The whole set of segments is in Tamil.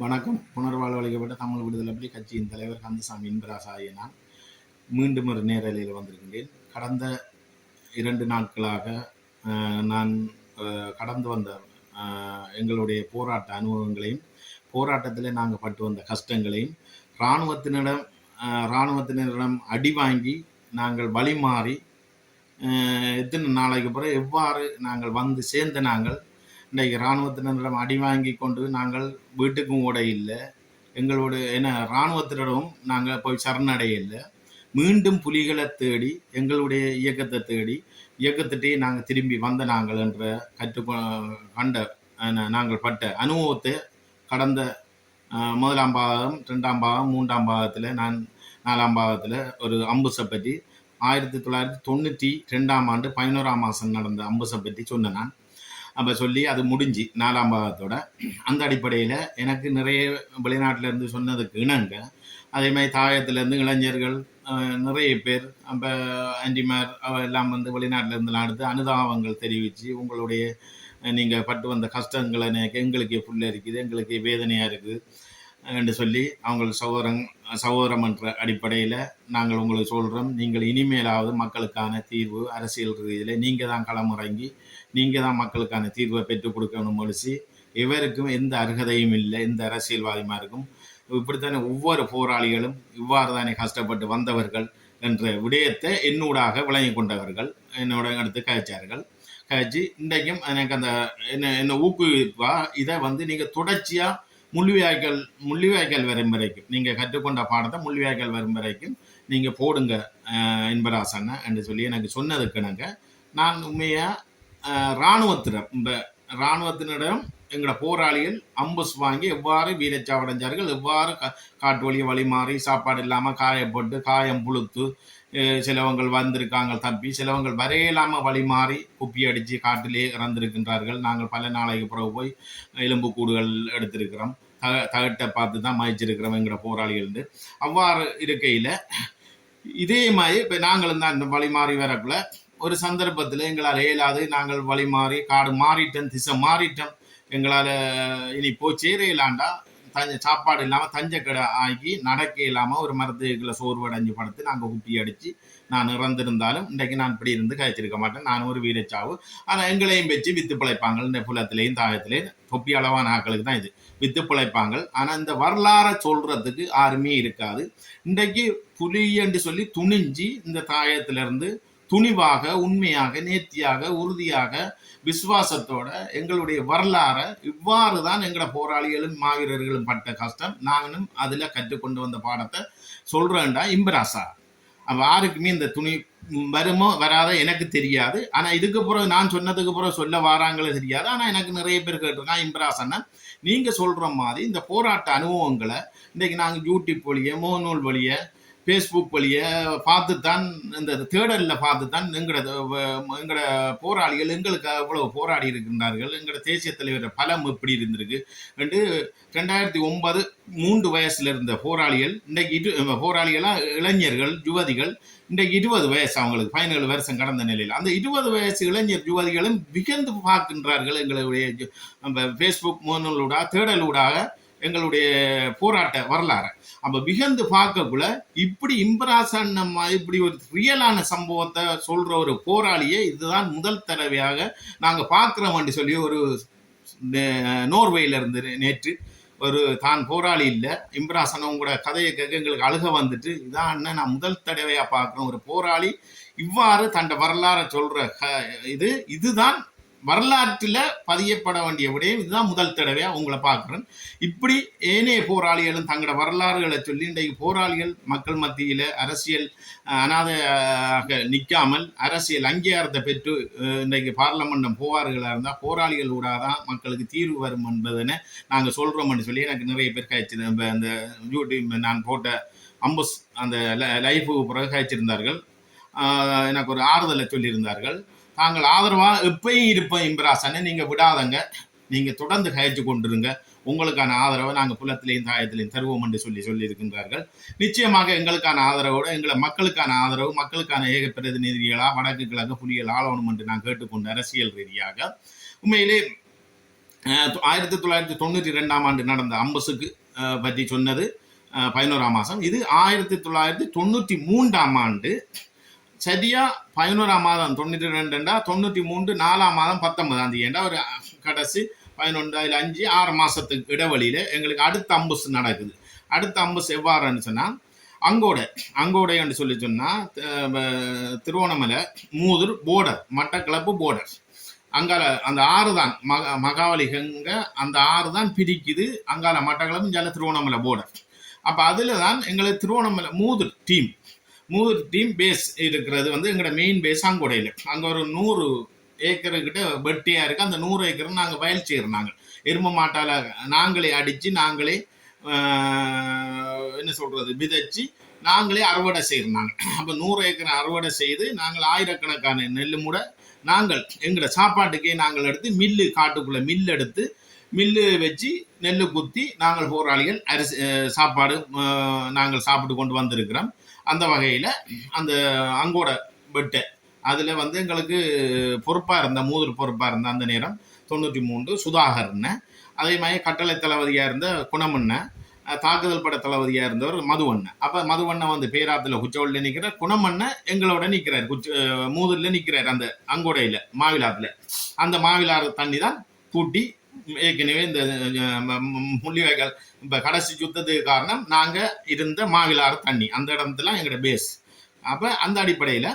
வணக்கம். புனர்வாழ்வளிக்கப்பட்ட தமிழ் விடுதலை புலி கட்சியின் தலைவர் கந்தசாமி இன்பராசா ஆகிய நான் மீண்டும் ஒரு நேரலையில் வந்திருக்கின்றேன். கடந்த 2 நாட்களாக நான் கடந்து வந்த எங்களுடைய போராட்ட அனுபவங்களையும், போராட்டத்தில் நாங்கள் பட்டு வந்த கஷ்டங்களையும், இராணுவத்தினரிடம் அடி வாங்கி நாங்கள் வழி மாறி எத்தனை நாளைக்கு பிறகு எவ்வாறு நாங்கள் வந்து சேர்ந்த நாங்கள் இன்றைக்கு இராணுவத்தினரிடம் அடி வாங்கி கொண்டு நாங்கள் வீட்டுக்கும் கூட இல்லை. எங்களோட இராணுவத்தினரும் நாங்கள் போய் சரணடைய இல்லை. மீண்டும் புலிகளை தேடி எங்களுடைய இயக்கத்தை தேடி இயக்கத்திட்டே நாங்கள் திரும்பி வந்த நாங்கள் என்ற கண்ட நாங்கள் பட்ட அனுபவத்தை கடந்த 1ஆம் பாகம், 2ஆம் பாகம், 3ஆம் பாகத்தில், நான் 4ஆம் பாகத்தில் ஒரு அம்புசை பற்றி 1992ஆம் ஆண்டு 11ஆம் மாதம் நடந்த அம்புசை பற்றி சொன்னேன். நான் அப்போ சொல்லி அது முடிஞ்சு 4ஆம் பாகத்தோட அந்த அடிப்படையில் எனக்கு நிறைய வெளிநாட்டிலேருந்து சொன்னதுக்கு இணங்க, அதே மாதிரி தாயத்திலேருந்து இளைஞர்கள் நிறைய பேர் அப்போ ஆன்டிமார் எல்லாம் வந்து வெளிநாட்டிலேருந்துலாம் எடுத்து அனுதாபங்கள் தெரிவித்து உங்களுடைய நீங்கள் பட்டு வந்த கஷ்டங்களை எங்களுக்கு ஃபுல்லாக இருக்குது, எங்களுக்கு வேதனையாக இருக்குது என்று சொல்லி அவங்க சகோதரம் என்ற அடிப்படையில் நாங்கள் உங்களுக்கு சொல்கிறோம். நீங்கள் இனிமேலாவது மக்களுக்கான தீர்வு அரசியல் ரீதியில் நீங்கள் தான் களமிறங்கி நீங்கள் தான் மக்களுக்கான தீர்வை பெற்றுக் கொடுக்கணும். ஒழிச்சு இவருக்கும் எந்த அர்ஹதையும் இல்லை, எந்த அரசியல்வாதிமாருக்கும். இப்படித்தானே ஒவ்வொரு போராளிகளும் இவ்வாறு தானே கஷ்டப்பட்டு வந்தவர்கள் என்ற விடயத்தை என்னூடாக விளங்கி கொண்டவர்கள் என்னோட எடுத்து கழிச்சார்கள். கழிச்சு இன்றைக்கும் எனக்கு அந்த என்ன ஊக்குவிப்பா இதை வந்து நீங்கள் தொடர்ச்சியாக முள்ளிவாய்க்கால் வரும் வரைக்கும் நீங்கள் கற்றுக்கொண்ட பாடத்தை முள்ளிவாய்க்கால் வரும் வரைக்கும் நீங்கள் போடுங்க இன்பராசன் என்று சொல்லி எனக்கு சொன்னதுக்கு நான் உண்மையாக இராணுவத்தினரிடம் எங்களோட போராளிகள் அம்புஸ் வாங்கி எவ்வாறு வீரச்சாவடைஞ்சார்கள், எவ்வாறு காட்டு வழியை வழி மாறி சாப்பாடு இல்லாமல் காயப்பட்டு காயம் புழுத்து சிலவங்கள் வந்திருக்காங்க தப்பி, சிலவங்கள் வரையில்லாமல் வழி மாறி குப்பி அடித்து காட்டிலே இறந்திருக்கின்றார்கள். நாங்கள் பல நாளைக்கு பிறகு போய் எலும்பு கூடுகள் எடுத்திருக்கிறோம், தகட்டை பார்த்து தான் மதிச்சிருக்கிறோம் எங்களோட போராளிகள். அவ்வாறு இருக்கையில் இதே மாதிரி இப்போ நாங்களும் தான் இந்த வழி மாறி வரக்குள்ள ஒரு சந்தர்ப்பத்தில் எங்களால் இயலாது, நாங்கள் வழி மாறி காடு மாறிட்டோம், திசை மாறிட்டோம், எங்களால் இனி போய் சேர இல்லாண்டா சாப்பாடு இல்லாமல் தஞ்சக்கடை ஆகி நடக்க இல்லாமல் ஒரு மரத்துக்குள்ள சோர்வடைஞ்சு படுத்து நாங்கள் குப்பி அடித்து நான் இறந்திருந்தாலும் இன்றைக்கு நான் இப்படி இருந்து கழிச்சிருக்க மாட்டேன். நான் ஒரு வீரச்சாவு. ஆனால் எங்களையும் வச்சு வித்து பிழைப்பாங்க. இந்த புலத்திலையும் தாயத்திலையும் தொப்பி அளவான ஆக்களுக்கு தான் இது வித்து பிழைப்பாங்க. ஆனால் இந்த வரலாறை சொல்றதுக்கு யாருமே இருக்காது. இன்றைக்கு புலி என்று சொல்லி துணிஞ்சு இந்த தாயத்திலிருந்து துணிவாக, உண்மையாக, நேர்த்தியாக, உறுதியாக, விசுவாசத்தோட எங்களுடைய வரலாறை இவ்வாறு தான் எங்களோட போராளிகளும் மாவீரர்களும் பட்ட கஷ்டம் நாங்களும் அதில் கற்றுக்கொண்டு வந்த பாடத்தை சொல்கிறேன்டா இன்பராசா. அப்போ யாருக்குமே இந்த துணி வருமோ வராத எனக்கு தெரியாது. ஆனால் இதுக்கு பிறகு நான் சொன்னதுக்கு பிறகு சொல்ல வாராங்களே தெரியாது. ஆனால் எனக்கு நிறைய பேர் கேட்டிருக்கான், இன்பராசன்னா நீங்கள் சொல்கிற மாதிரி இந்த போராட்ட அனுபவங்களை இன்றைக்கு நாங்கள் யூடியூப் வழியை, முகநூல் வழியை, ஃபேஸ்புக் வழியை பார்த்து தான், இந்த தேடலில் பார்த்து தான் எங்களோட போராளிகள் எங்களுக்கு அவ்வளோ போராடி இருக்கின்றார்கள், எங்களோட தேசிய தலைவர் பலம் எப்படி இருந்திருக்கு என்று 2009 3 வயசுல இருந்த போராளிகள் இன்றைக்கு போராளிகளாக இளைஞர்கள், யுவதிகள் இன்றைக்கு 20 வயசு, அவங்களுக்கு 17 வருஷம் கடந்த நிலையில் அந்த 20 வயசு இளைஞர் யுவதிகளும் விகந்து பார்க்கின்றார்கள் எங்களுடைய ஃபேஸ்புக் முகநூலூடாக தேடலூடாக எங்களுடைய போராட்ட வரலாறு. அப்ப விகந்து பார்க்கக்குள்ள இப்படி இன்பராசன் இப்படி ஒரு ரியலான சம்பவத்தை சொல்ற ஒரு போராளியை இதுதான் முதல் தடவையாக நாங்க பார்க்கிறோம் சொல்லி ஒரு நோர்வேல இருந்து நேற்று ஒரு தான் போராளி இல்லை இன்பராசனும் கூட கதையை கேட்க எங்களுக்கு அழுக வந்துட்டு, இதான் நான் முதல் தடவையா பார்க்கிறோம் ஒரு போராளி இவ்வாறு தண்ட வரலாறை சொல்ற இதுதான் வரலாற்றில் பதியப்பட வேண்டிய விடயம். இதுதான் முதல் தடவையாக உங்களை பார்க்குறேன். இப்படி ஏனைய போராளிகளும் தங்களோட வரலாறுகளை சொல்லி இன்றைக்கு போராளிகள் மக்கள் மத்தியில் அரசியல் அனாதையாக நிற்காமல் அரசியல் அங்கீகாரத்தை பெற்று இன்றைக்கு பார்லமெண்டம் போவார்களாக இருந்தால் போராளிகள் கூட தான் மக்களுக்கு தீர்வு வரும் என்பதனை நாங்கள் சொல்கிறோம்னு சொல்லி எனக்கு நிறைய பேர் கழிச்சு அந்த யூடியூப் நான் போட்ட அம்புஸ் அந்த லைஃபுக்கு பிறகு கழிச்சிருந்தார்கள். எனக்கு ஒரு ஆறுதலை சொல்லியிருந்தார்கள். நாங்கள் ஆதரவாக எப்பயும் இருப்போம் இன்பராசனை, நீங்கள் விடாதங்க, நீங்கள் தொடர்ந்து கழிச்சு கொண்டிருங்க, உங்களுக்கான ஆதரவை நாங்கள் புலத்திலையும் தாயத்திலையும் தருவோம் என்று சொல்லியிருக்கின்றார்கள். நிச்சயமாக எங்களுக்கான ஆதரவோடு எங்களை மக்களுக்கான ஆதரவு, மக்களுக்கான ஏக பிரதிநிதிகளாக வடக்கு கிழக்கு புலிகள் ஆளணும் என்று நான் கேட்டுக்கொண்ட அரசியல் ரீதியாக உண்மையிலே 1992ஆம் ஆண்டு நடந்த அம்பஸுக்கு பற்றி சொன்னது 11ஆம் மாதம். இது 1993ஆம் ஆண்டு சரியா 11ஆம் மாதம் 92 93 4ஆம் மாதம் 19ஆம் தேதி ஒரு கடைசி 11 5 6 மாதத்துக்கு இடைவெளியில் எங்களுக்கு அடுத்த அம்புஸ் நடக்குது. அடுத்த அம்புஸ் எவ்வாறுன்னு சொன்னால் அங்கோடைன்னு சொல்லி சொன்னால் திருவோணமலை மூதூர் போர்டர் மட்டக்களப்பு போர்டர் அங்கால அந்த ஆறு தான் மகாவலிகங்க அந்த ஆறு தான் பிரிக்குது அங்கால மட்டக்களப்பு ஜல திருவோணமலை போர்டர். அப்போ அதில் தான் எங்களுக்கு திருவோணமலை மூதூர் டீம் பேஸ் இருக்கிறது வந்து எங்களோட மெயின் பேஸ் அங்கோடையில். அங்கே ஒரு 100 ஏக்கருக்கிட்ட வெட்டியாக இருக்குது. அந்த 100 ஏக்கர் நாங்கள் வயல் செய்கிறோம். எரும மாட்டால் நாங்களே அடித்து நாங்களே என்ன சொல்கிறது விதைச்சி நாங்களே அறுவடை செய்கிறாங்க. அப்போ 100 ஏக்கரை அறுவடை செய்து நாங்கள் ஆயிரக்கணக்கான நெல் மூட நாங்கள் எங்களோட சாப்பாட்டுக்கே நாங்கள் எடுத்து மில்லு காட்டுக்குள்ளே மில்லு எடுத்து மில்லு வச்சு நெல் குத்தி நாங்கள் போராளிகள் அரிசி சாப்பாடு நாங்கள் சாப்பிட்டு கொண்டு வந்திருக்கிறோம். அந்த வகையில் அந்த அங்கோட வெட்டை அதில் வந்து எங்களுக்கு பொறுப்பாக இருந்த மூதூர் பொறுப்பாக இருந்த அந்த நேரம் 93 சுதாகர்ன, அதே மாதிரி கட்டளை தளபதியாக இருந்த குணமண்ண, தாக்குதல் பட தளபதியாக இருந்தவர் மதுவண்ணன். அப்போ மதுவண்ணன் வந்து பேராத்தில் குச்சவளில் நிற்கிறார், குணமண்ணன் எங்களோட நிற்கிறார், மூதூரில் நிற்கிறார் அந்த அங்கோடையில் மாவிலாத்தில். அந்த மாவிலாறு தண்ணி தான் பூட்டி ஏற்கனவே இந்த முள்ளிவாய்க்கால் இப்போ கடைசி சுத்தத்துக்கு காரணம் நாங்கள் இருந்த மாவிலாறு தண்ணி அந்த இடத்துல எங்களோட பேஸ். அப்போ அந்த அடிப்படையில்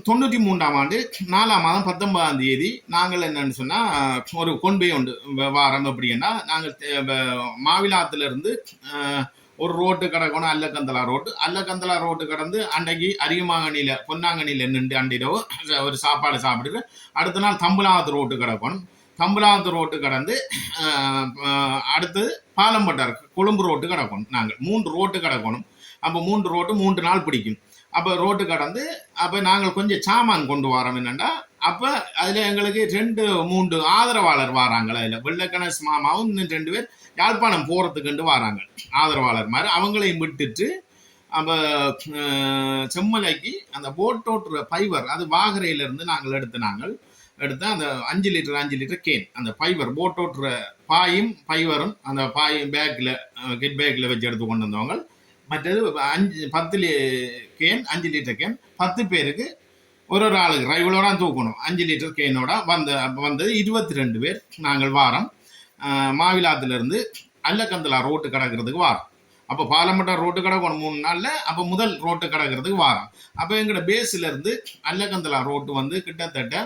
93ஆம் ஆண்டு 4ஆம் மாதம் 19ஆம் தேதி நாங்கள் என்னன்னு சொன்னால் ஒரு கொன்பை உண்டு வாரம். எப்படின்னா நாங்கள் மாவிலாத்திலிருந்து ஒரு ரோட்டு கிடக்கணும் அல்லக்கந்தலா ரோட்டு கடந்து அன்றைக்கு அரியமாங்கனியில் பொன்னாங்கனியில் நின்று அண்டிடவோ ஒரு சாப்பாடு சாப்பிட்டு அடுத்த நாள் தம்புலாத்து ரோட்டு கிடக்கணும். தம்புலாத்து ரோட்டு கடந்து அடுத்தது பாலம்பட்டார் கொழும்பு ரோட்டு கிடக்கணும். நாங்கள் 3 ரோட்டு கிடக்கணும். அப்போ 3 ரோட்டு 3 நாள் பிடிக்கும். அப்போ ரோட்டு கடந்து அப்போ நாங்கள் கொஞ்சம் சாமான் கொண்டு வரோம். என்னென்னா அப்போ அதில் எங்களுக்கு 2-3 ஆதரவாளர் வராங்களா, அதில் வெள்ளக்கணஸ் மாமாவும் இன்னும் 2 பேர் யாழ்ப்பாணம் போகிறதுக்குண்டு வராங்க ஆதரவாளர் மாதிரி. அவங்களையும் விட்டுட்டு அப்போ செம்மலைக்கு அந்த போட்டோட்டுற பைவர் அது வாகரையிலேருந்து நாங்கள் எடுத்து அந்த 5 லிட்டர் கேன் அந்த பைவர் போட்டோட்டுற பாயும் பைவரும் அந்த பாயும் கிட் பேக்கில் வச்சு எடுத்து கொண்டு வந்தவங்க. மற்றது 10 கேன் 5 லிட்டர் கேன் 10 பேருக்கு ஒரு ஆளுக்கு ரெகுலராக தூக்கணும். 5 லிட்டர் கேனோட வந்தது 22 பேர் நாங்கள் வாரம் மாவிலாத்திலிருந்து அல்லக்கந்தலா ரோட்டு கிடக்கிறதுக்கு வாரம். அப்போ பாலமட்டா ரோட்டு கிடக்கணும் 3 நாளில். அப்போ முதல் ரோட்டு கிடக்கிறதுக்கு வாரம். அப்போ எங்களோட பேஸிலேருந்து அல்லக்கந்தலா ரோட்டு வந்து கிட்டத்தட்ட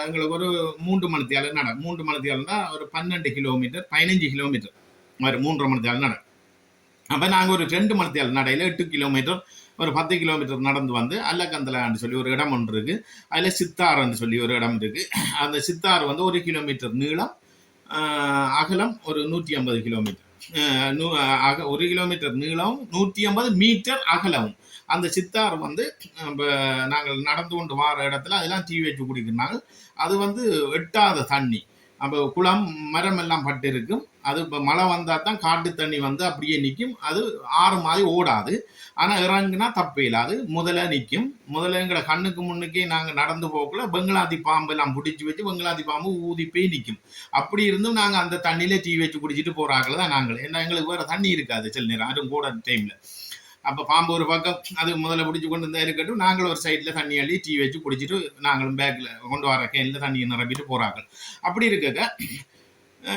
எங்களுக்கு ஒரு 3 மணித்தியாலும் 3 மணித்தியாலும்னா ஒரு 12 கிலோமீட்டர் 15 கிலோமீட்டர் மாதிரி 3.5 மணித்தியாலும் அப்போ நாங்கள் ஒரு 2 மணித்தியால் நடையில் 8 கிலோமீட்டர் ஒரு 10 கிலோமீட்டர் நடந்து வந்து அல்லக்கந்தலான்னு சொல்லி ஒரு இடம் ஒன்று இருக்குது. அதில் சித்தாறுன்னு சொல்லி ஒரு இடம் இருக்குது. அந்த சித்தாறு வந்து 1 கிலோமீட்டர் நீளம், அகலம் ஒரு 150 கிலோமீட்டர். 1 கிலோமீட்டர் நீளம் 150 மீட்டர் அகலமும். அந்த சித்தாறு வந்து நாங்கள் நடந்து கொண்டு வர இடத்துல அதெல்லாம் தீ வச்சு குடிக்கிறாங்க. அது வந்து எட்டாத தண்ணி. அப்போ குளம் மரம் எல்லாம் பட்டு இருக்கும். அது இப்போ மழை வந்தால் தான் காட்டு தண்ணி வந்து அப்படியே நிற்கும். அது ஆறு மாதிரி ஓடாது. ஆனால் இறங்குனா தப்பே இல்லாது முதல்ல நிற்கும். முதல்ல எங்களை கண்ணுக்கு முன்னுக்கே நாங்கள் நடந்து போகக்குள்ள பெங்களாதி பாம்பு எல்லாம் பிடிச்சி வச்சு பெங்களாதி பாம்பு ஊதி போய் நிற்கும். அப்படி இருந்தும் நாங்கள் அந்த தண்ணியிலே டீ வச்சு குடிச்சிட்டு போகிறாங்கள தான் நாங்கள். ஏன்னா எங்களுக்கு வேறு தண்ணி இருக்காது சில நேரம், அதுவும் கூட டைமில். அப்போ பாம்பு ஒரு பக்கம் அது முதல்ல பிடிச்சி கொண்டு இருந்தால் இருக்கட்டும், நாங்கள் ஒரு சைடில் தண்ணி அள்ளி டீ வச்சு குடிச்சிட்டு நாங்களும் பேக்கில் கொண்டு வர கேனில் தண்ணியை நிரப்பிட்டு போகிறாங்க. அப்படி இருக்க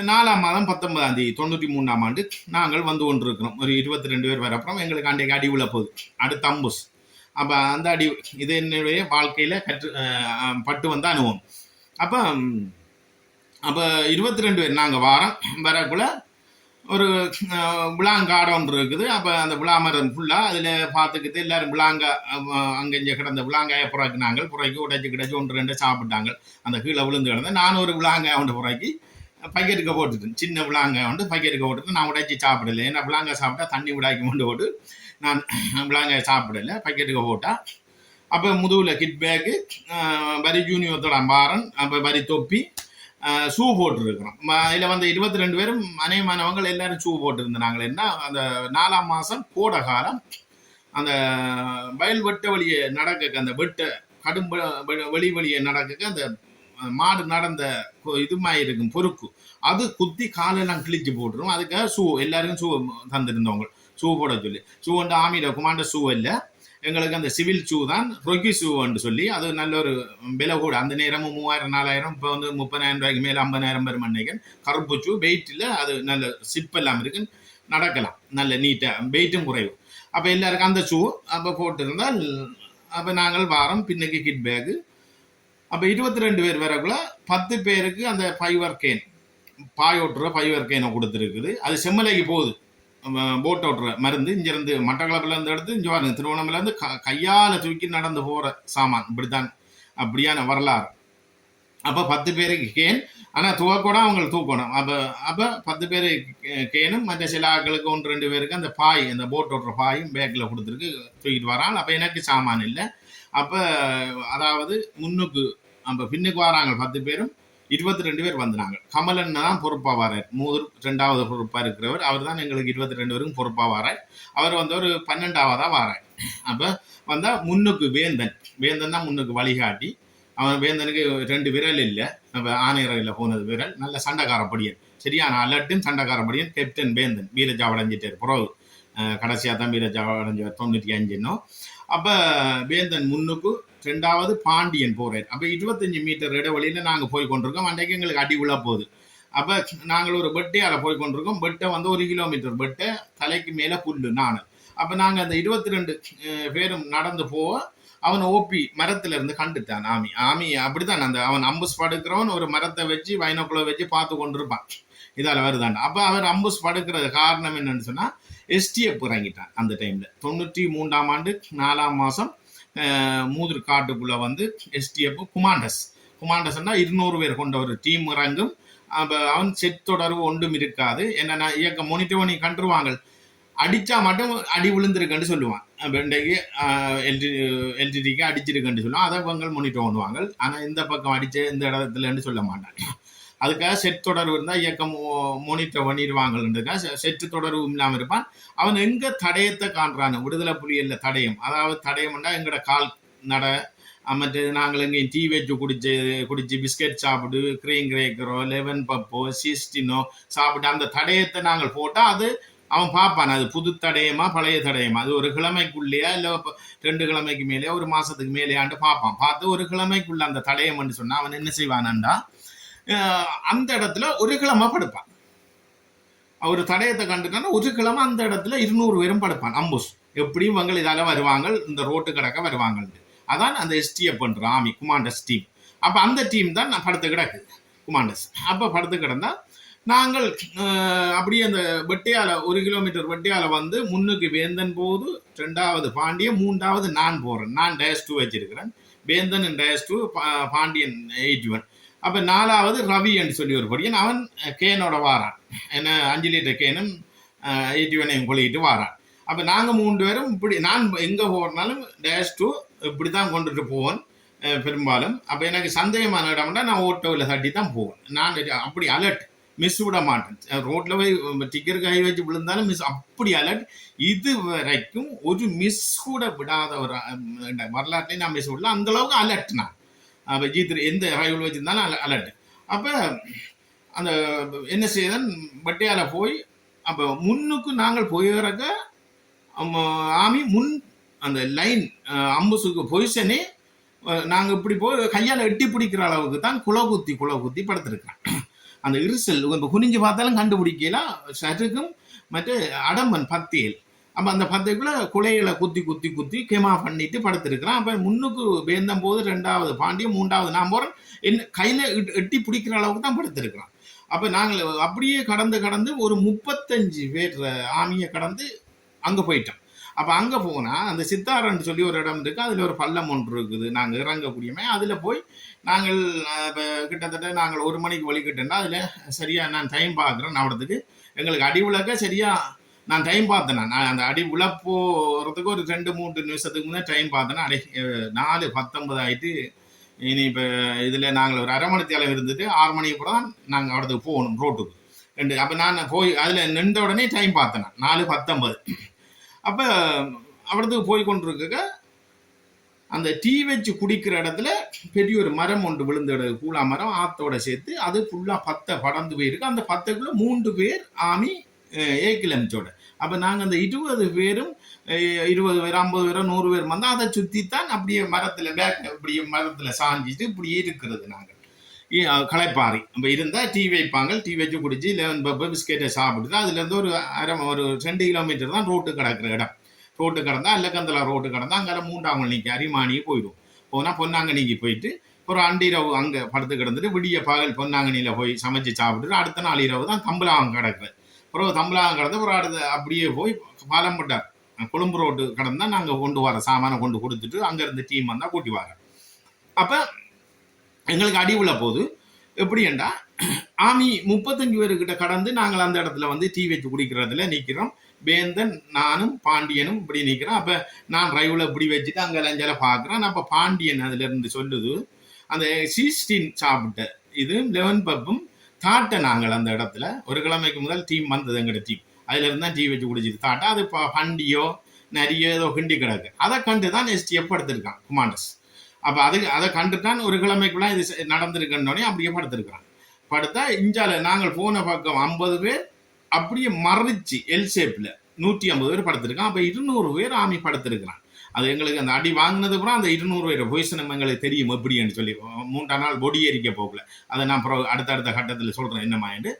4ஆம் மாதம் 19ஆம் தேதி 93ஆம் ஆண்டு நாங்கள் வந்து கொண்டிருக்கிறோம். ஒரு 22 பேர் வர அப்புறம் எங்களுக்கு அன்றைக்கு அடி உள்ள போகுது, அடுத்த அம்புஸ். அப்போ அந்த அடி இது என்னுடைய வாழ்க்கையில் பட்டு வந்த அனுபவம். அப்போ 22 பேர் நாங்கள் வரக்குள்ள ஒரு விளாங்காடு ஒன்று இருக்குது. அப்போ அந்த விளாமரம் ஃபுல்லாக அதில் பார்த்துக்கிட்டு எல்லோரும் விளாங்க அங்கே இங்கே கிடந்த விளாங்காயை புறாக்கினாங்க. புறாக்கி உடைச்சி கிடச்சி 1-2 சாப்பிட்டாங்க. அந்த கீழே விழுந்து கிடந்தேன். நான் ஒரு விளாங்காய் ஒன்று புறாக்கி பக்கெட்டுக்க போட்டுட்டேன். சின்ன விளாங்காய் வந்து பக்கெட்டுக்க போட்டுட்டு நான் உடைச்சி சாப்பிடலை. ஏன்னா விளாங்காய் சாப்பிட்டா தண்ணி விடாக்கி கொண்டு போட்டு நான் விளாங்காய் சாப்பிடலை, பக்கெட்டுக்க போட்டால். அப்போ முதுகில் கிட் பேக்கு, வரி ஜூனியத்தோட பாரன், அப்போ வரி தொப்பி, ஷூ போட்டுருக்கிறோம். இதில் வந்து 22 பேரும் அநேகமானவங்க எல்லாரும் ஷூ போட்டுருந்தாங்க. என்ன அந்த 4ஆம் மாதம் கோடை காலம், அந்த வயல் வெட்ட வழியை நடக்க அந்த வெட்ட கடும் வெளி வழியை நடக்க அந்த மாடு நடந்த இது மாதிரி இருக்கும் பொறுக்கு அது குத்தி காலெல்லாம் கிழிச்சு போட்டுரும். அதுக்காக ஷூ எல்லாருக்கும் ஷூ தந்திருந்தவங்க ஷூ போட சொல்லி. ஷூ வந்து ஆர்மியில் குமாண்டர் ஷூ இல்லை, எங்களுக்கு அந்த சிவில் ஷூ தான் ரொக்கி ஷூன்னு சொல்லி. அது நல்ல ஒரு விலை கூட. அந்த நேரமும் 3000 4000, இப்போ வந்து 30,000 ரூபாய்க்கு மேலே 50,000 பேர் மண்ணிக்கன். கருப்பு ஷூ வெயிட்டில் அது நல்ல சிப் எல்லாம் இருக்கு, நடக்கலாம் நல்ல நீட்டாக, வெயிட்டும் குறைவு. அப்போ எல்லாருக்கும் அந்த ஷூ அப்போ போட்டிருந்தால் அப்போ நாங்கள் வாரம் பின்னுக்கு கிட் பேக்கு. அப்போ 22 பேர் வரக்குள்ள 10 பேருக்கு அந்த ஃபைவர் கேன் பாய் ஓட்டுற ஃபைவர் கேனை கொடுத்துருக்குது. அது செம்மலைக்கு போகுது. போட் ஓட்டுற மருந்து இங்கிருந்து மட்டக்களப்புலேருந்து எடுத்து இங்கே வாருங்க திருவண்ணாமலேருந்து கையால் தூக்கி நடந்து போகிற சாமான். இப்படித்தான் அப்படியான வரலாறு. அப்போ 10 பேருக்கு கேன், ஆனால் துவக்கூட அவங்களுக்கு தூக்கணும். அப்போ 10 பேர் கேனும் மற்ற சில ஆட்களுக்கு 1-2 பேருக்கு அந்த பாய், அந்த போட் ஓட்டுற பாயும் பேக்கில் கொடுத்துருக்கு, தூக்கிட்டு வராங்க. அப்போ எனக்கு சாமான் இல்லை. அப்போ அதாவது முன்னுக்கு அப்போ பின்னுக்கு வராங்க 10 பேரும். 22 பேர் வந்தாங்க. கமலன் தான் பொறுப்பாக வரார், 2வது பொறுப்பாக இருக்கிறவர். அவர் தான் எங்களுக்கு 22 பேருக்கும் பொறுப்பாக வரார். அவர் வந்து ஒரு 12ஆவதாக வரார். அப்போ வந்தால் முன்னுக்கு வேந்தன் தான் முன்னுக்கு வழிகாட்டி. அவன் வேந்தனுக்கு 2 விரல் இல்லை, அப்போ ஆணையரையில் போனது விரல். நல்ல சண்டைக்காரப்படியன், சரியான அலர்ட்டும் சண்டைக்காரப்படியன் கேப்டன் வேந்தன். வீரஜாவடைஞ்சிட்டார் புறவு, கடைசியாக தான் வீரஜாவடைஞ்சார் 95. அப்போ வேந்தன் முன்னுக்கு, 2வது பாண்டியன் போறார். அப்போ 25 மீட்டர் இடைவெளியில் நாங்கள் போய் கொண்டிருக்கோம். அன்றைக்கு எங்களுக்கு அடி உள்ள போகுது. அப்போ நாங்கள் ஒரு பெட்டையால் போய் கொண்டிருக்கோம். பெட்டை வந்து 1 கிலோமீட்டர் பெட்டை, தலைக்கு மேலே புல்லு நானு. அப்போ நாங்கள் அந்த 22 பேரும் நடந்து போக அவன் ஓபி மரத்துல இருந்து கண்டுட்டான். ஆமி அப்படித்தான். அந்த அவன் அம்புஸ் படுக்கிறவன் ஒரு மரத்தை வச்சு வைனக்குள்ள வச்சு பார்த்து கொண்டிருப்பான், இதால் வருதாண்டா. அப்போ அவர் அம்புஸ் படுக்கிறது காரணம் என்னன்னு சொன்னால் எஸ்டிஎஃப் இறங்கிட்டான் அந்த டைமில். 93ஆம் ஆண்டு 4ஆம் மாதம் மூதூர் காட்டுக்குள்ளே வந்து எஸ்டிஎஃப் குமாண்டஸ்னா 200 பேர் கொண்ட ஒரு டீம் இறங்கும். அப்போ அவன் செட் தொடர்பு ஒன்றும் இருக்காது. என்னென்னா இயக்க மொனிட்டர் பண்ணி கண்டுருவாங்க. அடித்தா மட்டும் அடி விழுந்திருக்குன்னு சொல்லுவான். இன்றைக்கு எல்டிடிக்கு அடிச்சிருக்குன்னு சொல்லுவான். அதை பங்கள் மொனிட்டர் பண்ணுவாங்க. ஆனால் இந்த பக்கம் அடித்த இந்த இடத்துலன்னு சொல்ல மாட்டாங்க. அதுக்காக செட் தொடர்பு இருந்தால் இயக்கம் மோனிட்டர் பண்ணிடுவாங்கன்றதுக்காக செட்டு தொடர்பு இல்லாமல் இருப்பான். அவன் எங்கே தடயத்தை காண்றான்னு, விடுதலை புலிகளில் தடயம், அதாவது தடயம்னா எங்களோட கால் நட, மற்ற நாங்கள் எங்கேயும் டீ வச்சு குடிச்சு பிஸ்கெட் சாப்பிடு, க்ரீம் கிரேக்கரோ 11 பப்போ 16 சாப்பிட்டு அந்த தடயத்தை நாங்கள் போட்டால் அது அவன் பார்ப்பான். அது புது தடயமா பழைய தடயமா, அது ஒரு கிழமைக்குள்ளேயா இல்லை 2 கிழமைக்கு மேலேயா 1 மாதத்துக்கு மேலேயாண்டு பார்ப்பான். பார்த்து ஒரு கிழமைக்குள்ள அந்த தடயம்னு சொன்னால் அவன் என்ன செய்வானாண்டா, அந்த இடத்துல 1 கிழமை படுப்பான். ஒரு தடயத்தை கண்டுட்டான்னா 1 கிழமை அந்த இடத்துல 200 பேரும் படுப்பான். அம்புஸ் எப்படியும் இவங்க இதால வருவாங்க, இந்த ரோட்டு கிடக்க வருவாங்க. அதான் அந்த எஸ்டிஎஃப் பண்ற ஆமி குமாண்டர்ஸ் டீம். அப்போ அந்த டீம் தான் நான் படுத்து கிடக்குது குமாண்டர்ஸ். அப்போ படுத்து கிடந்தா நாங்கள் அப்படியே அந்த வெட்டையால 1 கிலோமீட்டர் வெட்டையால வந்து முன்னுக்கு வேந்தன் போது, 2வது பாண்டியன், 3வது நான் போறேன். நான் -2 வச்சிருக்கிறேன், வேந்தன் -2, பாண்டியன் 81. அப்போ 4வது ரவி என்று சொல்லி ஒரு படியன், அவன் கேனோட வாரான். என்ன 5 லிட்டர் கேனும் 81 கொள்ளிட்டு வாரான். அப்போ நாங்கள் 3 பேரும் இப்படி, நான் எங்கே போகிறனாலும் -2 இப்படி தான் கொண்டுட்டு போவேன் பெரும்பாலும். அப்போ எனக்கு சந்தேகமான இடம்னா நான் ஓட்டோவில் தட்டி தான் போவேன். நான் அப்படி அலர்ட், மிஸ் விட மாட்டேன். ரோட்டில் போய் டிக்கெட் கை வச்சு விழுந்தாலும் மிஸ், அப்படி அலர்ட். இது வரைக்கும் ஒரு மிஸ் கூட விடாத ஒரு வரலாற்றையும் நான் மிஸ் விடல. அந்தளவுக்கு அலர்ட் நான். அப்போ G3 எந்த ரயில் வச்சுருந்தாலும் அலர்ட். அப்போ அந்த என்ன செய்தான் பட்டையால் போய், அப்போ முன்னுக்கு நாங்கள் போயிறக்க ஆமி முன் அந்த லைன் அம்புசுக்கு பொசிஷனே நாங்கள் இப்படி போய் கையால் எட்டி பிடிக்கிற அளவுக்கு தான் குலை குத்தி படுத்திருக்கிறேன். அந்த இருசல் குனிஞ்சு பார்த்தாலும் கண்டுபிடிக்கலாம். சருக்கும் மற்ற அடம்பன் 10. அப்போ அந்த 10க்குள்ள குலைகளை குத்தி கெமா பண்ணிட்டு படுத்திருக்கிறான். அப்போ முன்னுக்கு வேந்தம் போது 2வது பாண்டியம், 3வது நான் போகிறேன். என்ன கையில் எட்டி பிடிக்கிற அளவுக்கு தான் படுத்திருக்கிறான். அப்போ நாங்கள் அப்படியே கடந்து ஒரு 35 பேர் ஆமியை கடந்து அங்கே போயிட்டோம். அப்போ அங்கே போனால் அந்த சித்தாரன்னு சொல்லி ஒரு இடம் இருக்குது, அதில் ஒரு பள்ளம் ஒன்று இருக்குது நாங்கள் இறங்கக்கூடியமே. அதில் போய் நாங்கள் இப்போ கிட்டத்தட்ட நாங்கள் 1 மணிக்கு வலிக்கிட்டோம்னா அதில் சரியாக நான் டைம் பார்க்குறேன். நவடத்துக்கு எங்களுக்கு அடி விளக்க சரியாக நான் டைம் பார்த்தேன். நான் அந்த அடி விழ போகிறதுக்கு ஒரு 2-3 நிமிஷத்துக்கு முன்னே டைம் பார்த்தேன்னா 4:19 ஆகிட்டு. இனி இப்போ இதில் நாங்கள் ஒரு 1/2 மணி தேவை இருந்துட்டு 6 மணிக்கு கூட தான் நாங்கள் அவடத்துக்கு போகணும் ரோட்டுக்கு. அப்போ நான் போய் அதில் நின்ற உடனே டைம் பார்த்தேன் 4:19. அப்போ அவடத்துக்கு போய் கொண்டிருக்க அந்த டீ வச்சு குடிக்கிற இடத்துல பெரிய ஒரு மரம் ஒன்று விழுந்த கூழா மரம் ஆத்தோட சேர்த்து அது ஃபுல்லாக பத்தை படர்ந்து போயிருக்கு. அந்த பத்தைக்குள்ள 3 பேர் ஆமி ஏக்கிலமிச்சோட. அப்போ நாங்கள் அந்த 20 பேரும் 20 பேர் 50 பேரோ 100 பேர் வந்தால் அதை சுற்றித்தான் அப்படியே மரத்தில் இப்படியே மரத்தில் சாஞ்சிட்டு இப்படி இருக்கிறது. நாங்கள் களைப்பாரி இப்போ இருந்தால் டீ வைப்பாங்க, டீ வச்சு குடிச்சு 11 பப்பு பிஸ்கெட்டை சாப்பிட்டு அதுலேருந்து ஒரு ஒரு 2 கிலோமீட்டர் தான் ரோட்டு கிடக்கிற இடம். ரோட்டு கிடந்தா அல்லக்கந்தலா ரோட்டு கிடந்தா அங்கே 3ஆம் மணிக்கு அரிமானிக்கு போயிடும். போனால் பொன்னாங்கண்ணிக்கு போயிட்டு ஒரு அண்டிரவு அங்கே படுத்து கிடந்துட்டு விடிய பகல் பொன்னாங்கண்ணியில் போய் சமைச்சு சாப்பிட்டுட்டு அடுத்த நாள் இரவு தான் தம்பலாகம் கிடக்குது. அப்புறம் தம்பலாகம் கிடந்து ஒரு அடுத்து அப்படியே போய் பாலம்பட்டார் கொழும்பு ரோட்டு கடந்தா நாங்கள் கொண்டு வர சாமானை கொண்டு கொடுத்துட்டு அங்கேருந்து டீம் வந்தால் கூட்டி வர. அப்போ எங்களுக்கு அடி உள்ள போது எப்படின்னா ஆமி 35 பேருக்கிட்ட கடந்து நாங்கள் அந்த இடத்துல வந்து டீ வச்சு குடிக்கிறதுல நிற்கிறோம். வேந்தன் நானும் பாண்டியனும் இப்படி நிற்கிறோம். அப்போ நான் ரைவில் இப்படி வச்சுட்டு அங்கே லஞ்சால பார்க்குறேன். அப்போ பாண்டியன் அதுலேருந்து சொல்லுது அந்த 16 சாப்பிட்ட இது 11 பப்பும் தாட்டை நாங்கள் அந்த இடத்துல ஒரு கிழமைக்கு முதல் டீம் வந்தது எங்கள்ட டீம். அதுலேருந்து தான் டீ வச்சு குடிச்சிட்டு தாட்டா அது பண்டியோ நிறைய ஏதோ கிண்டி கிடக்கு. அதை கண்டு தான் எஸ்டிஎஃப் படுத்திருக்கான் குமாண்டஸ். அப்போ அதை கண்டுட்டான் ஒரு கிழமைக்குள்ள இது நடந்திருக்கோடனே அப்படியே படுத்திருக்கிறான். படுத்தா இஞ்சால நாங்கள் போன பக்கம் 50 பேர் அப்படியே மறைச்சு எல் ஷேப்பில் 150 பேர் படுத்திருக்கான். அப்போ 200 பேர் ஆமி படுத்திருக்கிறான். அது எங்களுக்கு அந்த அடி வாங்கினது அப்புறம் அந்த 200 பேர் பொசிஷன் எங்களுக்கு தெரியும் எப்படின்னு சொல்லி 3ஆம் நாள் பொடி எரிக்க போகல. அதை நான் அப்புறம் அடுத்தடுத்த கட்டத்தில் சொல்கிறேன் என்னமாயிட்டு.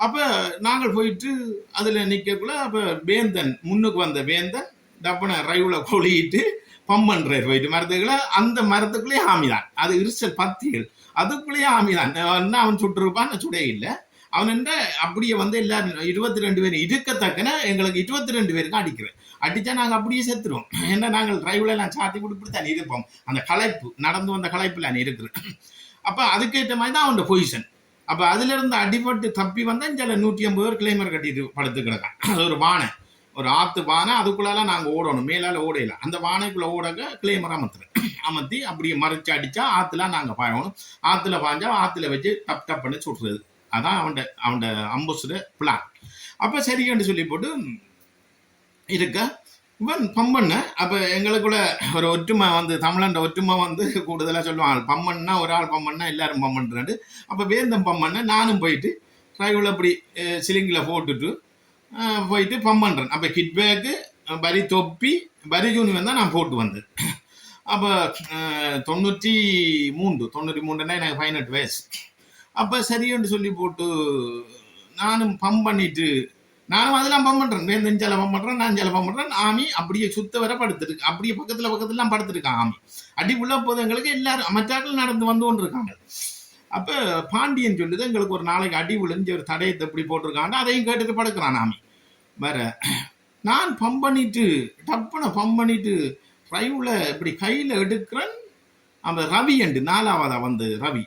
அப்போ நாங்கள் போயிட்டு அதில் நிற்கக்குள்ள அப்போ வேந்தன் முன்னுக்கு வந்த வேந்தன் டப்புன ரைவில் கொளிட்டு பம்பன்றார் போயிட்டு மரத்துக்குள்ள. அந்த மரத்துக்குள்ளேயே ஆமிதான், அது இருசல் பத்திகள் அதுக்குள்ளேயே ஆமிதான். அவன் சுட்டுருப்பான், சுடே இல்லை அவன் என்ற அப்படியே வந்து எல்லாரும் 22 பேர் இருக்கத்தக்கன எங்களுக்கு 22 பேருக்கு அடிக்கிறேன். அடித்தா நாங்கள் அப்படியே செத்துருவோம். ஏன்னா நாங்கள் டிரைவில் எல்லாம் சாத்தி கொடுத்துட்டு இருப்போம். அந்த களைப்பு நடந்து வந்த களைப்பில் நான் இருக்கிறேன். அப்போ அதுக்கேற்ற மாதிரி தான் அவனோட பொசிஷன். அப்போ அதுலேருந்து அடிபட்டு தப்பி வந்தால் இங்கே 150 பேர் கிளைமர் கட்டிட்டு படுத்து கிடக்கான். அது ஒரு வானை, ஒரு ஆற்று வானை, அதுக்குள்ளெல்லாம் நாங்கள் ஓடணும், மேலால் ஓடையில அந்த வானைக்குள்ளே ஓடக்க கிளைமர் அமர்த்தி அப்படியே மறைச்சு அடித்தா ஆற்றுல நாங்கள் பாயணும். ஆற்றுல பாய்ஞ்சா ஆற்றுல வச்சு டப் டப்புன்னு சுடுறது. அதான் அவனோட அம்புஸோட பிளான். அப்போ சரின்னு சொல்லி போட்டு இருக்க இவன் பம்பண்ண. அப்போ எங்களுக்குள்ள ஒரு ஒற்றுமை வந்து தமிழன்ற ஒற்றுமை வந்து கூடுதலாக சொல்லுவாங்க. பம்மன்னா ஒரு ஆள் பம்மன்னா எல்லாரும் பம்மன்றாண்டு. அப்போ வேந்தம் பம்மண்ண நானும் போயிட்டு ட்ரைவில் அப்படி சிலிங்கில் போட்டுட்டு போயிட்டு பம்மன்றேன். அப்போ கிட் பேக்கு பரி தொப்பி பரி ஜூனிவன் தான் நான் போட்டு வந்தேன். அப்போ 93 எனக்கு 18 வயசு. அப்போ சரின்னு சொல்லி போட்டு நானும் பம்ப் பண்ணிட்டு நானும் அதெல்லாம் பம்ப் பண்ணுறேன். வேந்தஞ்சால பம்ப் பண்ணுறேன், நான் ஜால பம்ப் பண்ணுறேன். ஆமி அப்படியே சுத்த வர படுத்துருக்கு, அப்படியே பக்கத்துலாம் படுத்துருக்கான் ஆமி. அடி உள்ள போது எங்களுக்கு எல்லாரும் மற்றாக்கள் நடந்து வந்து கொண்டு இருக்காங்க. அப்போ பாண்டியன் சொல்லுது எங்களுக்கு ஒரு நாளைக்கு அடி விழுந்து ஒரு தடயத்தை எப்படி போட்டிருக்காங்க, அதையும் கேட்டுட்டு படுக்கிறான் ஆமி. வேற நான் பம்ப் பண்ணிட்டு டப்புன பம்ப் பண்ணிட்டு ட்ரைவில் இப்படி கையில் எடுக்கிறேன். அந்த ரவி அண்டு 4ஆவதா வந்து ரவி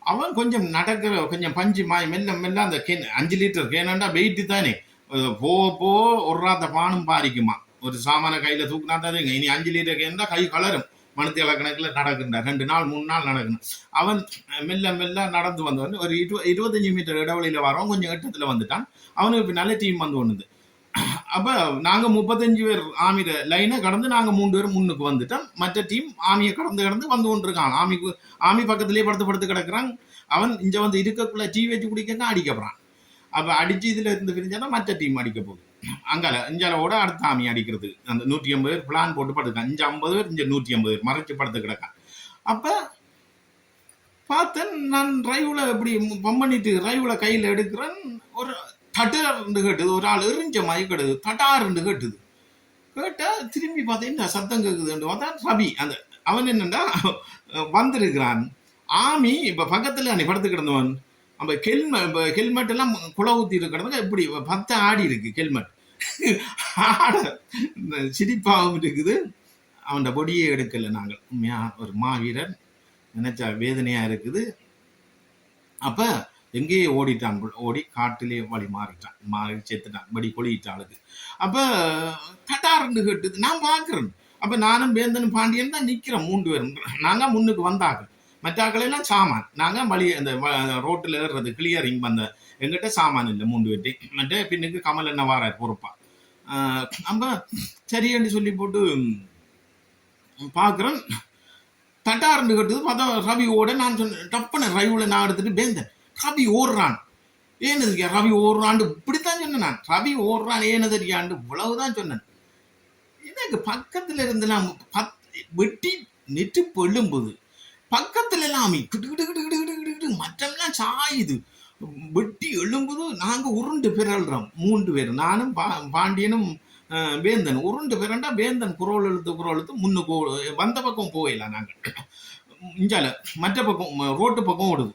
அவன் கொஞ்சம் நடக்கிற கொஞ்சம் பஞ்சு மாய் மெல்ல அந்த கேன் 5 லிட்டர் கேனண்டா வெயிட்டு தானே போ ஒரு ராத்த பானும் பாரிக்குமா. ஒரு சாமான கையில் தூக்குனா தான் இனி 5 லிட்டர் கேனா கை கலரும். மணித்தியால கணக்கில் நடக்குறான். 2 நாள் 3 நாள் நடக்கணும். அவன் மெல்ல நடந்து வந்தவன் ஒரு 25 மீட்டர் இடைவெளியில் வரவன் கொஞ்சம் எட்டத்தில் வந்துட்டான். அவனுக்கு பின்னாலே டீம் வந்து ஒன்றுது. அப்போ நாங்கள் 35 பேர் ஆமியில லைனை கடந்து நாங்கள் 3 பேர் முன்னுக்கு வந்துட்டோம். மற்ற டீம் ஆமியை கடந்து வந்து கொண்டிருக்கான். ஆமி பக்கத்திலேயே படுத்து கிடக்குறான். அவன் இங்கே வந்து இருக்கக்குள்ள டீ வச்சு குடிக்க அடிக்கப்படுறான். அப்போ அடித்து இதில் இருந்து பிரிஞ்சாதான் மற்ற டீம் அடிக்க போகுது. அங்கால இஞ்சாலோட அடுத்த ஆமி அடிக்கிறது. அந்த 150 பேர் பிளான் போட்டு படுத்துக்கான். இங்கே 50 பேர் இங்கே 150 பேர் மறைச்சு படுத்து கிடக்கான். அப்போ பார்த்தேன் நான் ரைவில் இப்படி பம்ப் பண்ணிட்டு ரைவில் கையில் எடுக்கிறேன். ஒரு தட்டாருண்டு கேட்டுது, ஒரு ஆள் எரிஞ்ச மாதிரி கெடுது, தட்டாருண்டு கேட்டுது. கேட்டால் திரும்பி பார்த்தீங்கன்னா சத்தம் கேட்குதுன்னு பார்த்தா ரவி அந்த அவன் என்னண்டா வந்திருக்கிறான். ஆமி இப்போ பக்கத்தில் நீ படுத்து கிடந்தவன் நம்ம ஹெல்மெட் எல்லாம் குள ஊற்றி இருக்கிறதுக்கு இப்படி 10 ஆடி இருக்கு ஹெல்மெட் ஆட சிரிப்பாகவும் இருக்குது. அவனோட பொடியே எடுக்கலை நாங்கள். உண்மையாக ஒரு மாவீரர் நினைச்சா வேதனையாக இருக்குது. அப்போ எங்கேயே ஓடிட்டான், ஓடி காட்டிலே வழி மாறி செத்துட்டான், படி கொளிட்டாளுக்கு. அப்போ தட்டாருண்டு கேட்டுது. நான் பார்க்குறேன். அப்போ நானும் வேந்தனும் பாண்டியன் தான் நிற்கிறோம் 3 பேரும். நாங்கள் முன்னுக்கு வந்தாங்க. மற்றாக்களெல்லாம் சாமான். நாங்கள் வழி அந்த ரோட்டில் ஏறுறது கிளியரிங் வந்த எங்கிட்ட சாமான் இல்லை 3 பேர்ட்டி. மற்ற பின்னுக்கு கமல் என்ன வாரார் பொறுப்பா. அப்போ சரின்னு சொல்லி போட்டு பார்க்குறோம். தட்டார்னு கட்டுது பார்த்தா ரவி ஓட. நான் சொன்னேன் டப்பன ரவிவில் நான் எடுத்துட்டு பேந்தேன். ரவி ஓடுறான். ஏன்னு தெரியா ரவி ஓடுறான்னு இப்படித்தான் சொன்னேன். நான் ரவி ஓடுறான் ஏன்னு தெரியாண்டு இவ்வளவுதான் சொன்னேன். எனக்கு பக்கத்துல இருந்து நான் வெட்டி நெட்டு எழும்புது. பக்கத்துல எல்லாம் கிட்டு கிட்டு கிட்டு கிட்டு கிட்டு கிட்டு மற்றெல்லாம் சாயுது. வெட்டி எழும்புது. நாங்க உருண்டு பிறல்றோம் 3 பேர், நானும் பாண்டியனும் வேந்தன். உருண்டு பிறண்டா வேந்தன் குரோல் எழுத்து முன்னுக்கு வந்த பக்கம் போயிடல. நாங்கள் இஞ்சால மற்ற பக்கம் ரோட்டு பக்கம் ஓடுது.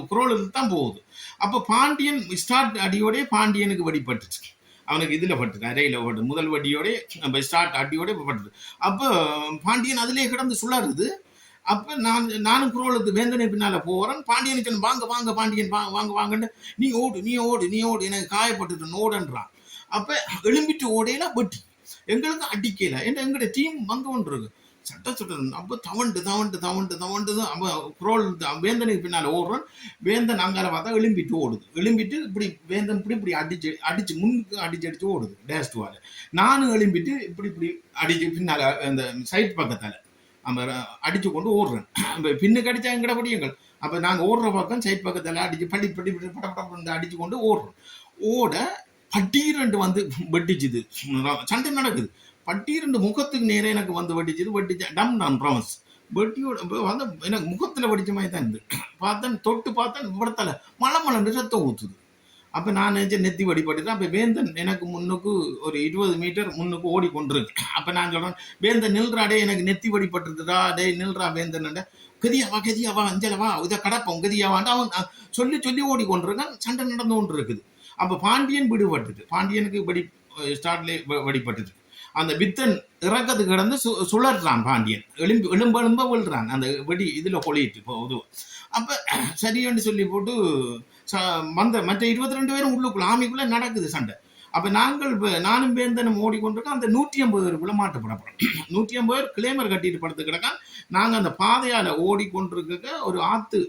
குரோலுக்கு தான் போகுது. அப்போ பாண்டியன் ஸ்டார்ட் அடியோடய பாண்டியனுக்கு வடிபட்டுச்சு. அவனுக்கு இதில் பட்டுது, அறையில் பட்டு முதல் வடியோட ஸ்டார்ட் அடியோட பட்டுது. அப்போ பாண்டியன் அதிலே கிடந்து சுழறுது. அப்போ நானும் குரோலுக்கு வேந்தனை பின்னால் போகிறேன். பாண்டியனுக்கு வாங்க வாங்க பாண்டியன் வாங்க வாங்கன்னு நீ ஓடு நீ ஓடு நீ ஓடு எனக்கு காயப்பட்டுட்டு ஓடுன்றான். அப்போ எழும்பிட்டு ஓடையில வெட்டி எங்களுக்கு அடிக்கல. ஏன்னா எங்களுடைய டீம் வந்து கொண்டு இருக்கு சட்ட சுட்ட. அப்போ தவண்டு அப்போ குரோல் வேந்தனுக்கு பின்னால் ஓடுறான். வேந்தன் அங்கால பார்த்தா எழும்பிட்டு ஓடுது. எழும்பிட்டு இப்படி வேந்தன் இப்படி அடிச்சு முன்னுக்கு அடிச்சு ஓடுது டேஷ் டூவால. நானும் எழும்பிட்டு இப்படி அடிச்சு பின்னால் அந்த சைட் பக்கத்தால் நம்ம அடிச்சு கொண்டு ஓடுறேன். பின்னுக்கு அடிச்சா எங்கட படியுங்கள். அப்போ நாங்கள் ஓடுற பக்கம் சைட் பக்கத்தால் அடிச்சு படி பட அடிச்சு கொண்டு ஓடுறோம். ஓட பட்டீரண்டு வந்து வெட்டிச்சுது. சண்டை நடக்குது. பட்டீரண்டு முகத்துக்கு நேரே எனக்கு வந்து வெட்டிச்சு டம் டம் ப்ராமஸ் வெட்டியோட வந்து எனக்கு முகத்தில் வெடிச்ச மாதிரி தான் இருந்து. பார்த்தேன் தொட்டு பார்த்தேன் விடத்தல மழை ரத்தம் ஊற்றுது. அப்போ நான் நினைச்சேன் நெத்தி வடிபட்டுட்டேன். அப்போ வேந்தன் எனக்கு முன்னுக்கு ஒரு 20 மீட்டர் முன்னுக்கு ஓடிக்கொண்டிருக்கு. அப்போ நான் சொல்கிறேன் வேந்தன் நில்றா டே எனக்கு நெத்தி வடிபட்டுருக்குதா டே நில்றா வேந்தன் கதியாவா அஞ்சலவா இதை கடப்போம் கதியாவான்ட்டு அவன் சொல்லி ஓடிக்கொண்டிருக்கான். சண்டை நடந்து கொண்டு இருக்குது. அப்போ பாண்டியன் விடுபட்டுது. பாண்டியனுக்கு ஸ்டார்ட்லேயே வடிபட்டுது. அந்த வித்தன் இறக்கத்து கிடந்து சுழற்றான். பாண்டியன் எலும்ப விழுறான் அந்த வெடி இதில் கொளிட்டு போகுது. அப்போ சரியன்னு சொல்லி போட்டு வந்த மற்ற 22 பேரும் உள்ளுக்குள்ள ஆமிக்குள்ளே நடக்குது சண்டை. அப்போ நானும் வேந்தனும் ஓடிக்கொண்டிருக்கோம். அந்த 150 பேருக்குள்ளே மாட்டுப்படப்போம். 150 பேர் கிளேமர் கட்டிட்டு படுத்து கிடக்கான். நாங்கள் அந்த பாதையால் ஓடிக்கொண்டிருக்க ஒரு ஆற்று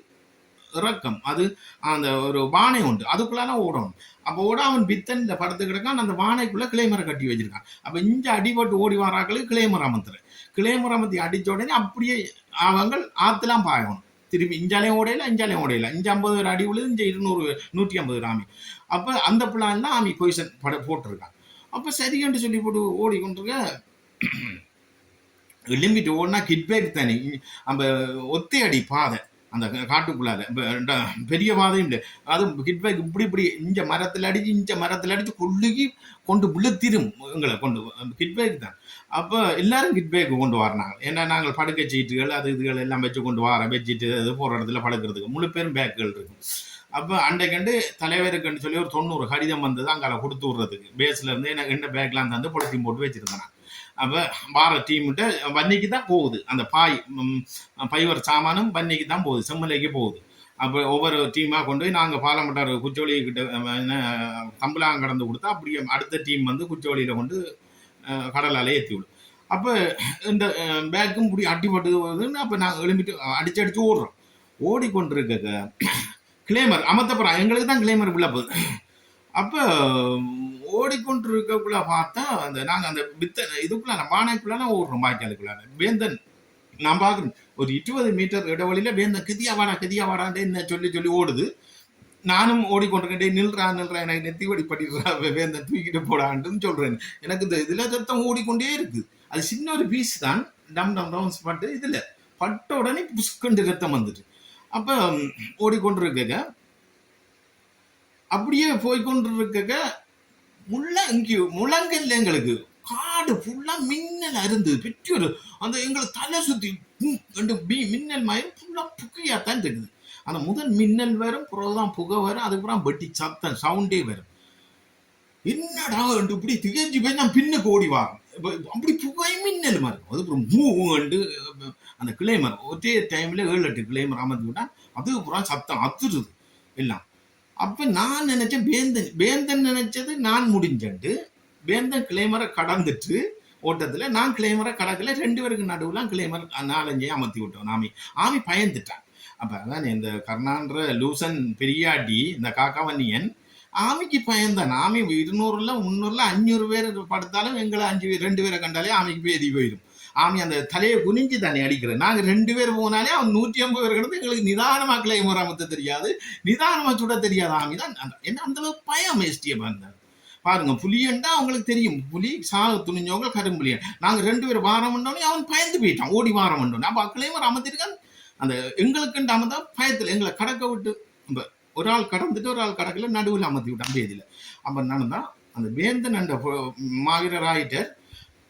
இறக்கம், அது அந்த ஒரு வானை உண்டு, அதுக்குள்ளால ஓடணும். அப்போ ஓட அவன் பித்தன் இந்த படத்து கிடக்கான். அந்த வானைக்குள்ள கிளைமரை கட்டி வச்சிருக்கான். அப்போ இஞ்ச அடிபட்டு ஓடி வராக்களுக்கு கிளைமர் அமர்த்தி அடிச்ச உடனே அப்படியே அவங்க ஆத்துலாம் பாயணும். திரும்பி இஞ்சாலையும் ஓடையில 50 பேர் அடி விழுது, 200 150 ஆமி. அப்போ அந்த பிளான் தான் ஆமி பொசிஷன் போட்டிருக்கான். அப்போ சரின்னு சொல்லி போட்டு ஓடிக்கொண்டிருக்க எழும்பிட்டு ஓடினா கிட்பேக் தானே அந்த ஒத்தை அடி பாதை அந்த காட்டுக்குள்ளார பெரிய பாதையும் இல்லை. அது கிட்பேக் இப்படி இஞ்ச மரத்தில் அடிச்சு கொள்ளுகி கொண்டு விழுத்திரும் எங்களை கொண்டு கிட்பேக் தான். அப்போ எல்லாரும் கிட்பேக்கு கொண்டு வரணாங்க. ஏன்னா நாங்கள் படுக்கை சீட்டுகள் அது இதுகள் எல்லாம் வச்சு கொண்டு வச்சுட்டு அது போகிற இடத்துல படுக்கிறதுக்கு முழு பேரும் பேக்குகள் இருக்கும். அப்போ அண்டைக்கண்டு தலைவருக்குன்னு சொல்லி ஒரு 90 கடிதம் வந்தது அங்கே கொடுத்து விட்றதுக்கு. பேஸில் இருந்து எனக்கு என்ன பேக்லாம் தந்து பொலித்தீன் போட்டு வச்சுருந்தேன். அப்போ வார டீம்கிட்ட வன்னிக்கு தான் போகுது. அந்த பைவர் சாமானும் வன்னிக்கு தான் போகுது, செம்மலைக்கு போகுது. அப்போ ஒவ்வொரு டீமாக கொண்டு போய் நாங்கள் பாலமட்டார் குச்சோலிக்கிட்ட தம்புலாங்க கடந்து கொடுத்தா அப்படியே அடுத்த டீம் வந்து குச்சோலியில் கொண்டு கடலால் ஏற்றி விடும். அப்போ இந்த பேக்கும் இப்படி அட்டிப்பட்டுன்னு அப்போ நாங்கள் எழும்பிட்டு அடிச்சு ஓடுறோம். ஓடிக்கொண்டிருக்க கிளேமர் அமர்த்தப்புறம் எங்களுக்கு தான் கிளேமர் உள்ள போகுது. அப்போ ஓடிக்கொண்டு இருக்கக்குள்ள பார்த்தா அந்த நாங்கள் அந்த இதுக்குள்ள பானைக்குள்ளான ஓடுறோம். பாய்க்காலுக்குள்ளான வேந்தன் நான் பார்க்குறேன் ஒரு 20 மீட்டர் இடைவெளியில் வேந்தன் கதியா வாடான்ட்டு என்ன சொல்லி ஓடுது. நானும் ஓடிக்கொண்டிருக்கேன். நில்றா எனக்கு நெத்தி வடி படிடுறா வேந்தன் தூக்கிட்டு போடான்ட்டுன்னு சொல்கிறேன். எனக்கு இந்த இதில் ரத்தம் ஓடிக்கொண்டே இருக்குது. அது சின்ன ஒரு பீஸ் தான் டம் டவுன்ஸ் பட்டு இதில் பட்ட உடனே புஷ்கண்டு ரத்தம் வந்துட்டு. அப்போ ஓடிக்கொண்டிருக்க அப்படியே போய்கொண்டிருக்க முழங்கல்ல எங்களுக்கு காடு ஃபுல்லா மின்னல் அருந்து பெற்றொரு அந்த எங்களை தலை சுத்தி மின்னல் மாதிரி ஃபுல்லா புகையாத்தான் இருக்குது. அந்த முதல் மின்னல் வரும், புறதான் புகை வரும், அதுக்கப்புறம் வெட்டி சத்தம் சவுண்டே வரும். என்னடா இப்படி திகழ்ச்சி போய் நான் பின்னுக்கு ஓடி வாரம் அப்படி புகை மின்னல் மாதிரி இருக்கும். அதுக்கப்புறம் மூண்டு அந்த கிளைமர் ஒரே டைம்ல 7-8 கிளைமர் அமர்ந்து விட்டா அதுக்கப்புறம் சத்தம் அதிருது எல்லாம். அப்போ நான் நினைச்சேன் வேந்தன் நினைச்சது நான் முடிஞ்சண்டு வேந்தன் கிளைமரை கடந்துட்டு ஓட்டத்தில் நான் கிளைமரை கடக்கல. 2 பேருக்கு நடுவில் கிளைமர் 4-5 அமர்த்தி விட்டோம். ஆமி பயந்துட்டான். அப்போ அதான் இந்த கர்ணான்ற லூசன் பெரியாடி இந்த காக்காவன்னியன் ஆமிக்கு பயந்தான். ஆமி 200ல் 300ல் 500 பேர் படுத்தாலும் எங்களை 2 பேரை கண்டாலே ஆமிக்கு பேதி போயிடும். ஆமி அந்த தலையை குனிஞ்சு தானே அடிக்கிறேன். நாங்க 2 பேர் போனாலே அவன் 150 பேர் கிடந்து எங்களுக்கு நிதானமா கிளைமோர் அமுத்த தெரியாது, நிதானமா சுட தெரியாது. ஆமி தான் என்ன அந்த அளவுக்கு பயம் எஸ்டிஎஃப் இருந்தார். பாருங்க, புலியண்டா அவங்களுக்கு தெரியும், புலி சாக துணிஞ்சவங்க கரும்புலிய. நாங்க 2 பேர் வாரம் பண்ணோடனே அவன் பயந்து போயிட்டான், ஓடி வாரம் பண்ணோம். அப்ப கிளைமோர் அமர்த்திருக்கான். அந்த எங்களுக்கு அமர்ந்தா பயத்துல எங்களை கடக்க விட்டு ஒரு ஆள் கடந்துட்டு ஒரு ஆள் கடக்கல, நடுவில் அமர்த்தி விட்டான் பேதியில. அப்ப நடந்தா அந்த வேந்தன் அந்த மாவீரர் ஆயிட்டார்.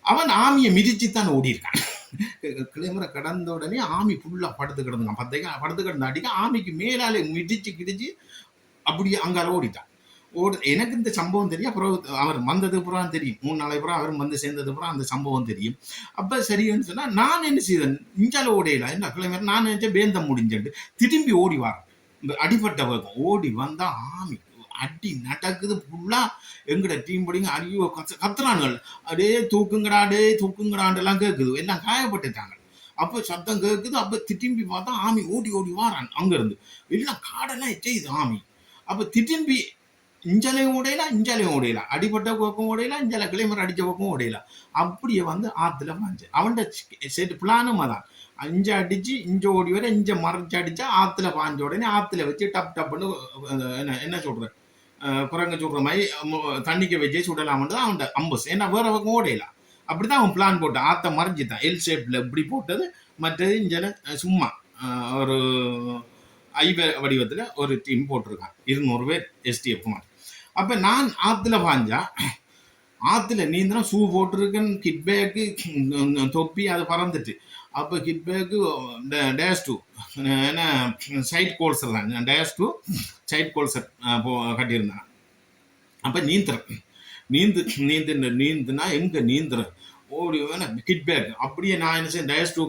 அவன் ஆமியை மிதிச்சுத்தான் ஓடி இருக்கான். கிளைமரை கடந்த உடனே ஆமி ஃபுல்லா படுத்து கிடந்தான். படுத்து கிடந்த அடிக்க ஆமிக்கு மேலாலே மிதிச்சு கிடிச்சு அப்படியே அங்கால ஓடிட்டான். எனக்கு இந்த சம்பவம் தெரியும். அப்புறம் அவர் வந்தது புறம் தெரியும், 3 நாளை புறம் அவர் வந்து சேர்ந்தது புறம் அந்த சம்பவம் தெரியும். அப்ப சரின்னு சொன்னா நான் என்ன செய்தேன், இஞ்சால ஓடையில என்ன கிளைமரை நான் நினைச்சேன் பேந்தம் முடிஞ்சுட்டு திரும்பி ஓடி வாரேன். இந்த அடிப்பட்ட வேகம் ஓடி வந்தா ஆமி அடி நடக்குது ஃபுல்லா. எங்கட டீம் படிங்க ஐயோ கத்துறானுங்கள், அடே தூக்குங்கடா டே தூக்குங்கடான் எல்லாம் கேட்குது, எல்லாம் காயப்பட்டுட்டாங்க. அப்ப சத்தம் கேட்குது. அப்ப திரும்பி பார்த்தா ஆமி ஓடி ஓடி வாரான் அங்க இருந்து. எல்லாம் காடெல்லாம் எச்சையுது ஆமி. அப்ப திரும்பி இஞ்சலையும் ஓடையில அடிப்பட்ட பக்கம் ஓடையில, இஞ்சல கிளைமர் அடிச்ச பக்கம் ஓடையில. அப்படியே வந்து ஆத்துல பாஞ்சு அவன்கிட்ட செட்டு பிளானும் அதான். இஞ்ச அடிச்சு இஞ்ச ஓடி வர இஞ்ச மறைச்சு அடிச்சா ஆத்துல பாஞ்ச உடனே ஆத்துல வச்சு டப் டப்புன்னு என்ன சொல்ற குரங்க சொல்ற மாதிரி தண்ணிக்க வச்சே சுடலாம்னு அவன் அம்பஸ். ஏன்னா வேற பக்கம் ஓடையில. அப்படிதான் அவன் பிளான் போட்டான். ஆத்த மறைஞ்சிட்டான் எல் ஷேப்ல இப்படி போட்டது. மற்றது இஞ்சல சும்மா ஒரு ஐவ வடிவத்துல ஒரு டீம் போட்டிருக்கான், 200 பேர் எஸ்டிஎஃப். அப்ப நான் ஆத்துல பாஞ்சா ஆத்துல நீந்திரம் ஷூ போட்டிருக்கேன், கிட் பேக்கு தொப்பி அது பறந்துட்டு. அப்போ கிட் பேக்கு -2 ஏன்னா சைட் கோல்சர் தான், -2 சைட் கோல்சர் கட்டியிருந்தேன். அப்போ நீந்துனா எங்க நீந்துறேன் ஓடி கிட் பேக் அப்படியே நான் என்ன செய்ய -2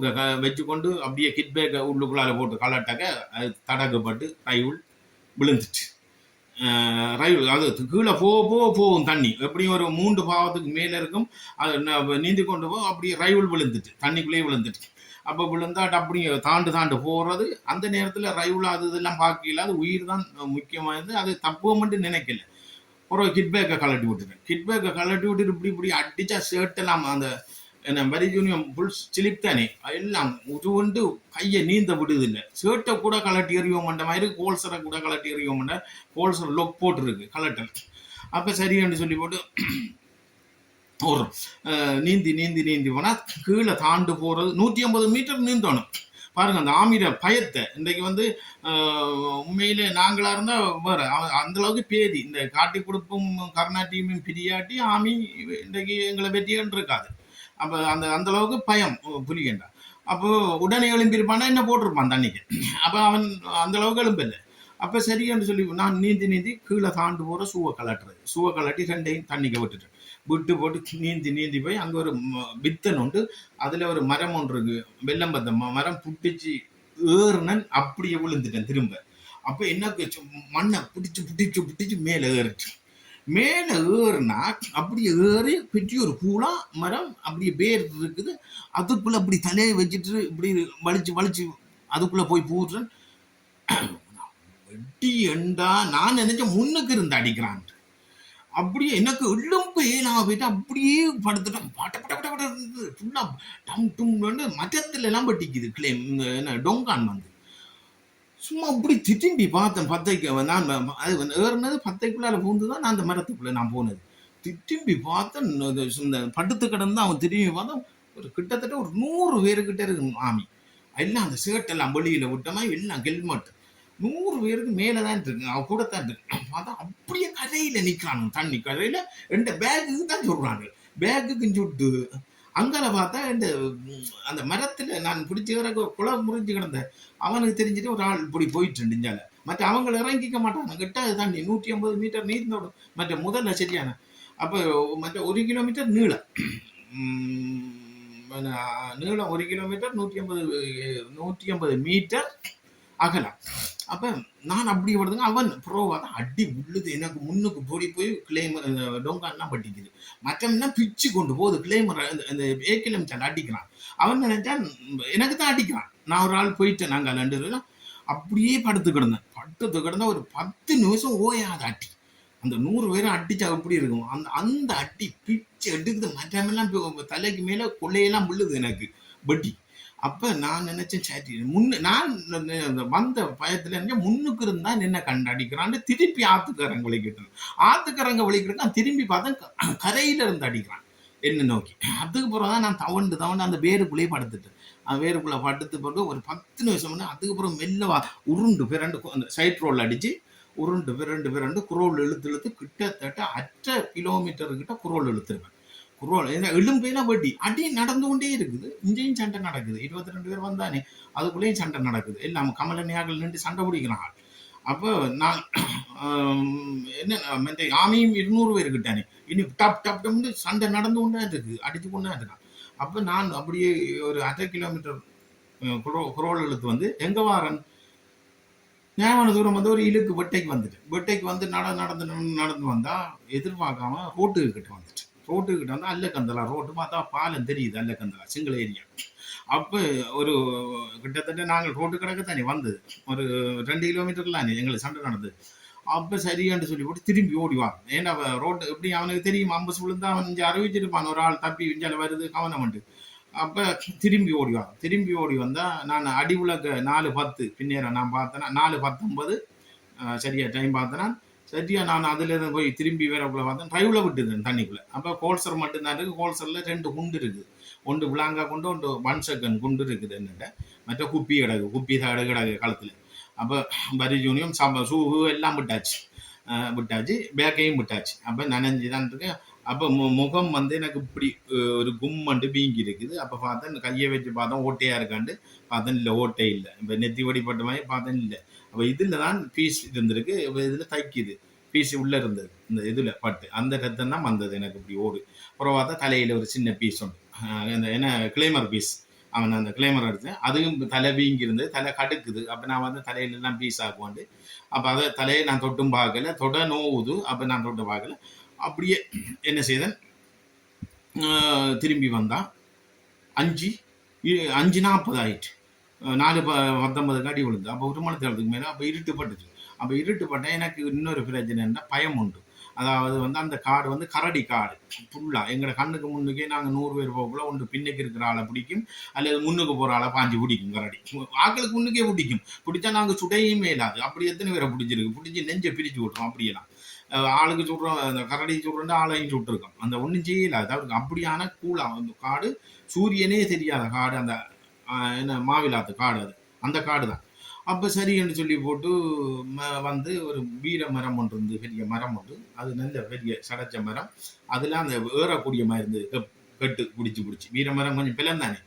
வச்சுக்கொண்டு அப்படியே கிட் பேக்கை உள்ளுக்குள்ளால போட்டு கலட்டாக்க அது தடக்கப்பட்டு ரைவுள் விழுந்துட்டு. ரைவுள் அது கீழே போகும் தண்ணி எப்படியும் ஒரு 3 பாவத்துக்கு மேலே இருக்கும். அது நீந்தி கொண்டு அப்படியே ரைவுள் விழுந்துட்டு தண்ணிக்குள்ளேயே விழுந்துட்டு. அப்போ விழுந்தாட்டு அப்படியே தாண்டு போகிறது. அந்த நேரத்தில் ரைவுள் அது இதெல்லாம் பார்க்கல, அது உயிர் தான் முக்கியமானது. அது தப்புவமென்று நினைக்கல. ஒரு கிட்பேக்கை கலட்டி விட்டுட்டு இப்படி அடிச்சா ஷர்ட்டெல்லாம் அந்த என்ன வெரி யூனியம் ஃபுல் ஸ்லிப் தானே, எல்லாம் உருவண்டு கையை நீந்த விடுதில்லை. ஷர்ட்டை கூட கலட்டி எறிவோம் பண்ண மாதிரி கோல்சரை கூட கலட்டி எறிவோம் பண்ண கோல்சர் லொக் போட்டுருக்கு கலட்டல். அப்போ சரியான்னு சொல்லி போட்டு ஒரு நீந்தி போனால் கீழே தாண்டு போகிறது 150 மீட்டர் நீந்தணும். பாருங்க அந்த ஆமிர பயத்தை. இன்றைக்கு வந்து உண்மையிலே நாங்களா இருந்தா வேற அந்த அளவுக்கு பேதி இந்த காட்டி கொடுப்பும் கர்நாட்டியும் பிரியாட்டி ஆமி இன்றைக்கு எங்களை வெற்றிகள் இருக்காது. அப்போ அந்த அளவுக்கு பயம் புலிகண்டா. அப்போ உடனே எழும்பியிருப்பானா என்ன போட்டிருப்பான் தண்ணிக்கு. அப்போ அவன் அந்த அளவுக்கு எழும்பில்லை. அப்போ சரியான்னு சொல்லி நான் நீந்தி கீழே தாண்டு போகிற ஷூவை கலட்டி 2டையும் தண்ணிக்கு விட்டு போட்டு நீந்தி போய் அங்கே ஒரு வித்தன் உண்டு. அதில் ஒரு மரம் ஒன்று இருக்கு, வெள்ளம்பத்த மரம் புட்டிச்சு ஏறுனன் அப்படியே விழுந்துட்டேன் திரும்ப. அப்போ என்ன மண்ணை பிடிச்சு மேலே ஏறுனா அப்படியே ஏறி பெரிய ஒரு பூலா மரம் அப்படியே பேர் இருக்குது. அதுக்குள்ள அப்படி தலையை வச்சுட்டு இப்படி வலிச்சு அதுக்குள்ள போய் பூட்டுறேன். வெட்டி எண்டா நான் நினைச்சேன் முன்னுக்கு இருந்து அடிக்கிறான். அப்படியே எனக்கு எலும்பு ஏலாக போயிட்டு அப்படியே படுத்துட்டேன். பட்ட ஃபுல்லா டும் மற்றத்துல எல்லாம் பட்டிக்குது கிளைம் என்ன டொங்கான் வந்து. சும்மா அப்படி திரும்பி பார்த்தேன். 10க்கு நான் அது ஏறினது 10க்குள்ளால பூந்துதான் நான் அந்த மரத்துக்குள்ள நான் போனது. திரும்பி பார்த்தேன் இந்த படுத்து கிடந்து அவன் திரும்பி பார்த்தோம். ஒரு கிட்டத்தட்ட ஒரு 100 பேருக்கிட்ட இருக்கு ஆமி. எல்லாம் அந்த ஷர்ட்டெல்லாம் வெளியில விட்டமா எல்லாம் ஹெல்மெட் 100 பேருக்கு மேலதான் இருக்கு, அவ கூட தான் இருக்கு. பார்த்தா அப்படியே கரையில நிக்கிறாங்க, தண்ணி கரையில 2 பேக்குக்கு தான் சொல்றாங்க. பேக்குக்கு சுட்டு அங்கால பார்த்தா அந்த மரத்துல நான் பிடிச்ச குள முறிஞ்சு கிடந்த அவனுக்கு தெரிஞ்சுட்டு ஒரு ஆள் இப்படி போயிட்டு இருந்துச்சால. மற்ற அவங்க இறங்கிக்க மாட்டாங்க, கிட்ட தண்ணி 150 மீட்டர் நீர்ந்தோடும். மற்ற முதல்ல சரியான அப்போ மற்ற 1 கிலோமீட்டர் நீளம் 1 கிலோமீட்டர் 150 மீட்டர் அகலம். அப்ப நான் அப்படி வருதுங்க. அவன் ப்ரோவா தான் அடி உள்ளுது எனக்கு முன்னுக்கு போய் கிளைமர் டொங்கான்லாம் பட்டிக்குது. மற்றம்னா பிச்சு கொண்டு போகுது கிளைமர் அந்த ஏக்கிலம் அடிக்கிறான். அவன் நினைச்சான் எனக்கு தான் அடிக்கிறான். நான் ஒரு ஆள் போயிட்டேன். நாங்கள் 2 அப்படியே படுத்து கிடந்தா ஒரு 10 நிமிஷம் ஓயாத அடி அந்த 100 பேரும் அடிச்சா எப்படி இருக்கும்? அந்த அந்த அடி பிச்சு எடுக்குது. மற்றமெல்லாம் தலைக்கு மேல கொள்ளையெல்லாம் விழுது எனக்கு வெட்டி. அப்ப நான் நினைச்சேன், சரி நான் வந்த பயத்துல நினைச்சேன், முன்னுக்கு இருந்தா என்ன கண்டு அடிக்கிறான்னு திருப்பி ஆத்துக்காரங்க விளைக்கிட்டு ஆத்துக்காரங்க விளைக்கிட்டு திரும்பி பார்த்தா கரையில இருந்து அடிக்கிறான் என்ன நோக்கி. அதுக்கு பிறகுதான் நான் தவண்டு அந்த வேருக்குள்ளேயே படுத்துட்டேன். வேருக்குள்ள படுத்து போட்டு ஒரு 10 நிமிஷம் அதுக்கப்புறம் மெல்லவா உருண்டு பிறண்டு அந்த சைட் ரோல் அடிச்சு உருண்டு பிறண்டு குரோல் இழுத்து கிட்டத்தட்ட 1/2 கிலோமீட்டர் கிட்ட குரோல் இழுத்துருவேன். குரோல் எலும்பையெல்லாம் வெட்டி அடி நடந்து கொண்டே இருக்குது. இங்கேயும் சண்டை நடக்குது. 22 பேர் வந்தானே அதுக்குள்ளேயும் சண்டை நடக்குது. எல்லாம் கமலனியாக்கள் நின்று சண்டை பிடிக்கிறாங்க. அப்போ நான் என்ன ஆமியும் 200 பேர் கிட்டானே இனி டப் டப் டப்னு சண்டை நடந்து கொண்டே இருக்கு, அடித்து கொண்டே இருக்கான். அப்போ நான் அப்படியே ஒரு 1/2 கிலோமீட்டர் குரோல் இழுத்து எங்க வாரன் ஞாபக தூரம் ஒரு இழுக்கு வெட்டைக்கு வந்துட்டு வெட்டைக்கு நடந்து வந்தா எதிர்பார்க்காம ரோட்டுக்கு கிட்ட வந்துட்டு ரோட்டுக்கிட்ட வந்து அல்லக்கந்தலா ரோட்டு பார்த்தா பாலம் தெரியுது. அல்லக்கந்தலா சிங்கள ஏரியா. அப்போ ஒரு கிட்டத்தட்ட நாங்கள் ரோட்டு கிடக்க தானே வந்தது ஒரு 2 கிலோமீட்டர்லாம் எங்களுக்கு சண்டை நடந்தது. அப்போ சரியான்னு சொல்லி போட்டு திரும்பி ஓடிவான். ஏன்னா ரோட்டு எப்படி அவனுக்கு தெரியும், அம்பஸ் விழுந்தா அவன் இங்கே அறிவிச்சிருப்பான் ஒரு ஆள் தப்பி இஞ்சால வருது கவனம் உண்டு. அப்போ திரும்பி ஓடிவான். திரும்பி ஓடி வந்தால் நான் அடி உலக 4:10 பின்னேற நான் பார்த்தேன்னா 4:19 சரியா டைம் பார்த்தேன்னா சரியா நான் அதுலேருந்து போய் திரும்பி வேறக்குள்ள பார்த்தேன் ட்ரைவில் விட்டுருந்தேன் தண்ணிக்குள்ளே. அப்போ கோல்சர் மட்டும்தான் இருக்குது. கோல்சரில் 2 குண்டு இருக்குது. ஒன்று விளாங்கா குண்டு, ஒன்று 1 செகண்ட் குண்டு இருக்குது. என்னட்ட மற்ற குப்பி குப்பி தடு கிடக்கு களத்தில். அப்போ பரிஜூனியம் சூவு எல்லாம் விட்டாச்சு பேக்கையும் விட்டாச்சு. அப்போ நனைஞ்சி தான் இருக்கேன். அப்போ முகம் எனக்கு இப்படி ஒரு கும்மண்டு வீங்கி இருக்குது. அப்போ பார்த்தேன் கையை வச்சு பார்த்தோம் ஓட்டையாக இருக்காண்டு பார்த்தேன், இல்லை ஓட்டை இல்லை. இப்போ நெத்தி வடிப்பட்ட மாதிரி பார்த்தேன் இல்லை. அப்போ இதில் தான் பீஸ் இருந்திருக்கு. இப்போ இதில் தைக்குது பீஸ் உள்ளே இருந்தது. இந்த இதில் பட்டு அந்த ரத்தம் தான் வந்தது எனக்கு இப்படி ஓடு. அப்புறம் பார்த்தா தலையில் ஒரு சின்ன பீஸ் உண்டு. என்ன கிளைமர் பீஸ். அவன் அந்த கிளைமர் எடுத்தேன். அதுவும் தலை வீங்கி இருந்தது. தலை கடுக்குது. அப்போ நான் தலையிலெல்லாம் பீஸ் ஆக்குவாண்டு. அப்போ அதை தலையை நான் தொட்டும் பார்க்கல. தொட நோவுது. அப்போ நான் தொட்டு பார்க்கல. அப்படியே என்ன செய்தேன், திரும்பி வந்தான் 5:40 ஆயிட்டு. 4:19 அடி விழுந்து. அப்போ ஒரு மணி தேர்தலுக்கு மேலே அப்போ இருட்டுப்பட்டுச்சு. அப்போ இருட்டுப்பட்டால் எனக்கு இன்னொரு பிரச்சனைன்னா பயம் உண்டு. அதாவது அந்த காடு கரடி காடு ஃபுல்லாக எங்களை கண்ணுக்கு முன்னுக்கே நாங்கள் 100 பேர் போகக்குள்ள ஒன்று பின்னுக்கு இருக்கிற ஆளை பிடிக்கும், அல்லது முன்னுக்கு போகிற ஆளை பாஞ்சு பிடிக்கும். கரடி ஆக்களுக்கு முன்னுக்கே பிடிக்கும். பிடிச்சா நாங்கள் சுடையுமே இல்லாது. அப்படி எத்தனை பேரை பிடிச்சிருக்கு, பிடிச்சி நெஞ்சை பிரித்து விட்டுறோம். அப்படியெல்லாம் ஆளுக்கு சுடுறோம், அந்த கரடி சுடுறோண்டு ஆளையும் சுட்டுருக்கோம். அந்த ஒன்றும் செய்யல. அதாவது அப்படியான கூழாக காடு, சூரியனே தெரியாத காடு. அந்த என்ன மாவிலாத்து காடு, அது அந்த காடு தான். அப்போ சரின்னு சொல்லி போட்டு ஒரு வீர மரம் ஒன்று இருந்து, பெரிய மரம் ஒன்று. அது நல்ல பெரிய சடைச்ச மரம். அதில் அந்த ஏறக்கூடிய மாதிரி இருந்து கெட்டு பிடிச்சி வீர மரம் கொஞ்சம் பிளந்தானே.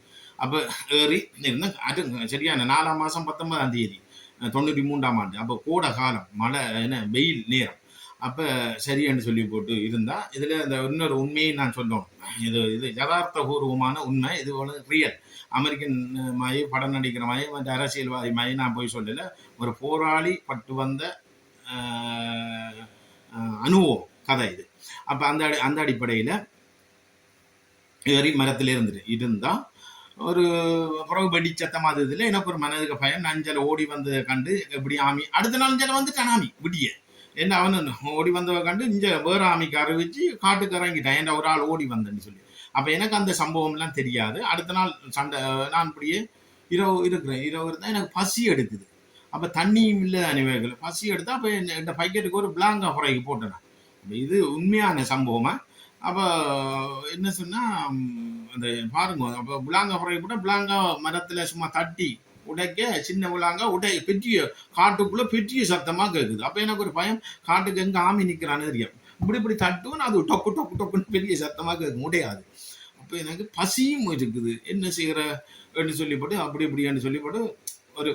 அப்போ ஏறி இருந்தால் அது சரியான 4ஆம் மாதம் 19ஆம் தேதி 93ஆம் ஆண்டு. அப்போ கோடை காலம், மழை, என்ன வெயில் நேரம். அப்போ சரின்னு சொல்லி போட்டு இருந்தால் இதில் இந்த இன்னொரு உண்மையை நான் சொல்லணும். இது யதார்த்தபூர்வமான உண்மை. இது போல ரியல் அமெரிக்கன் மாதிரி படம் நடிக்கிற மாதிரி மற்ற அரசியல்வாதி மாதிரி நான் போய் சொல்லலை. ஒரு போராளி பட்டு வந்த அனுபவம் கதை இது. அப்போ அந்த அடிப்படையில் ஏறி மரத்தில் இருந்தால் ஒரு புறவு வெடி சத்தம் அது இதில் எனக்கு ஒரு மனதுக்கு பயம். நஞ்சலை ஓடி வந்ததை கண்டு எப்படி ஆமி அடுத்த நாள் அஞ்சலை வந்துட்டான். ஆமி விடிய என்ன அவனு ஓடி வந்தவ கண்டு இங்கே வேறு ஆமிக்கு அறிவிச்சு காட்டுக்கு இறங்கிட்டான். ஏன்னா ஒரு ஆள் ஓடி வந்தேன்னு சொல்லி. அப்போ எனக்கு அந்த சம்பவம்லாம் தெரியாது. அடுத்த நாள் சண்டை நான் இப்படியே இரவு இருந்தால் எனக்கு பசி எடுக்குது. அப்போ தண்ணியும் இல்லை அணிவர்கள் பசி எடுத்தால் அப்போ இந்த பைக்கெட்டுக்கு ஒரு பிளாங்கா ஃப்ரைக்கு போட்டேன். அப்போ இது உண்மையான சம்பவமாக. அப்போ என்ன சொன்னால் அந்த பாருங்க, அப்போ பிளாங்கா ஃப்ரை போட்டால் பிளாங்கா மரத்தில் சும்மா தட்டி உடைக்க சின்ன விழாங்க பெரிய காட்டுக்குள்ளே பெரிய சத்தமாக கேட்குது. அப்போ எனக்கு ஒரு பயம், காட்டுக்கு எங்கே ஆமி நிற்கிறான்னு தெரியும். இப்படி தட்டுன்னு அது டொக்கு டொக்கு டொக்குன்னு பெரிய சத்தமாக கேட்கும், உடையாது. அப்போ எனக்கு பசியும் இருக்குது. என்ன செய்கிற என்று சொல்லிப்பட்டு இப்படின்னு சொல்லிப்பட்டு ஒரு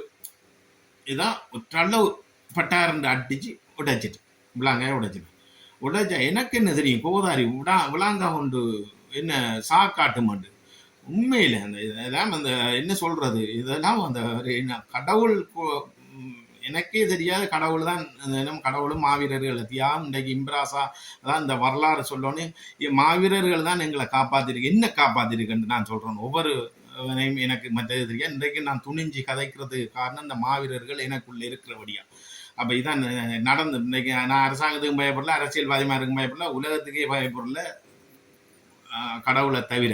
இதான் நல்ல பட்டாரண்டு அடிச்சு உடைச்சிட்டு விளாங்காய உடைச்சா எனக்கு என்ன தெரியும், கோதாரி விளாங்கா கொண்டு என்ன சாக்காட்டு மாட்டு. உண்மையில் அந்த இதெல்லாம் அந்த என்ன சொல்றது, இதெல்லாம் அந்த கடவுள் எனக்கே தெரியாத கடவுள் தான். நம்ம கடவுளும் மாவீரர்கள் தியாகம் இன்றைக்கு இம்ப்ராஸா அதான் இந்த வரலாறு சொல்லோன்னு மாவீரர்கள் தான் எங்களை காப்பாத்திருக்கு. என்ன காப்பாத்திருக்குன்னு நான் சொல்றேன். ஒவ்வொரு எனக்கு மற்றது தெரியாது. இன்றைக்கு நான் துணிஞ்சு கதைக்கிறதுக்கு காரணம் இந்த மாவீரர்கள் எனக்குள்ள இருக்கிறபடியா. அப்போ இதான் நடந்து இன்னைக்கு நான் அரசாங்கத்துக்கும் பயப்படல, அரசியல்வாதிமாருக்கும் பயப்படல, உலகத்துக்கே பயப்படல, கடவுளை தவிர.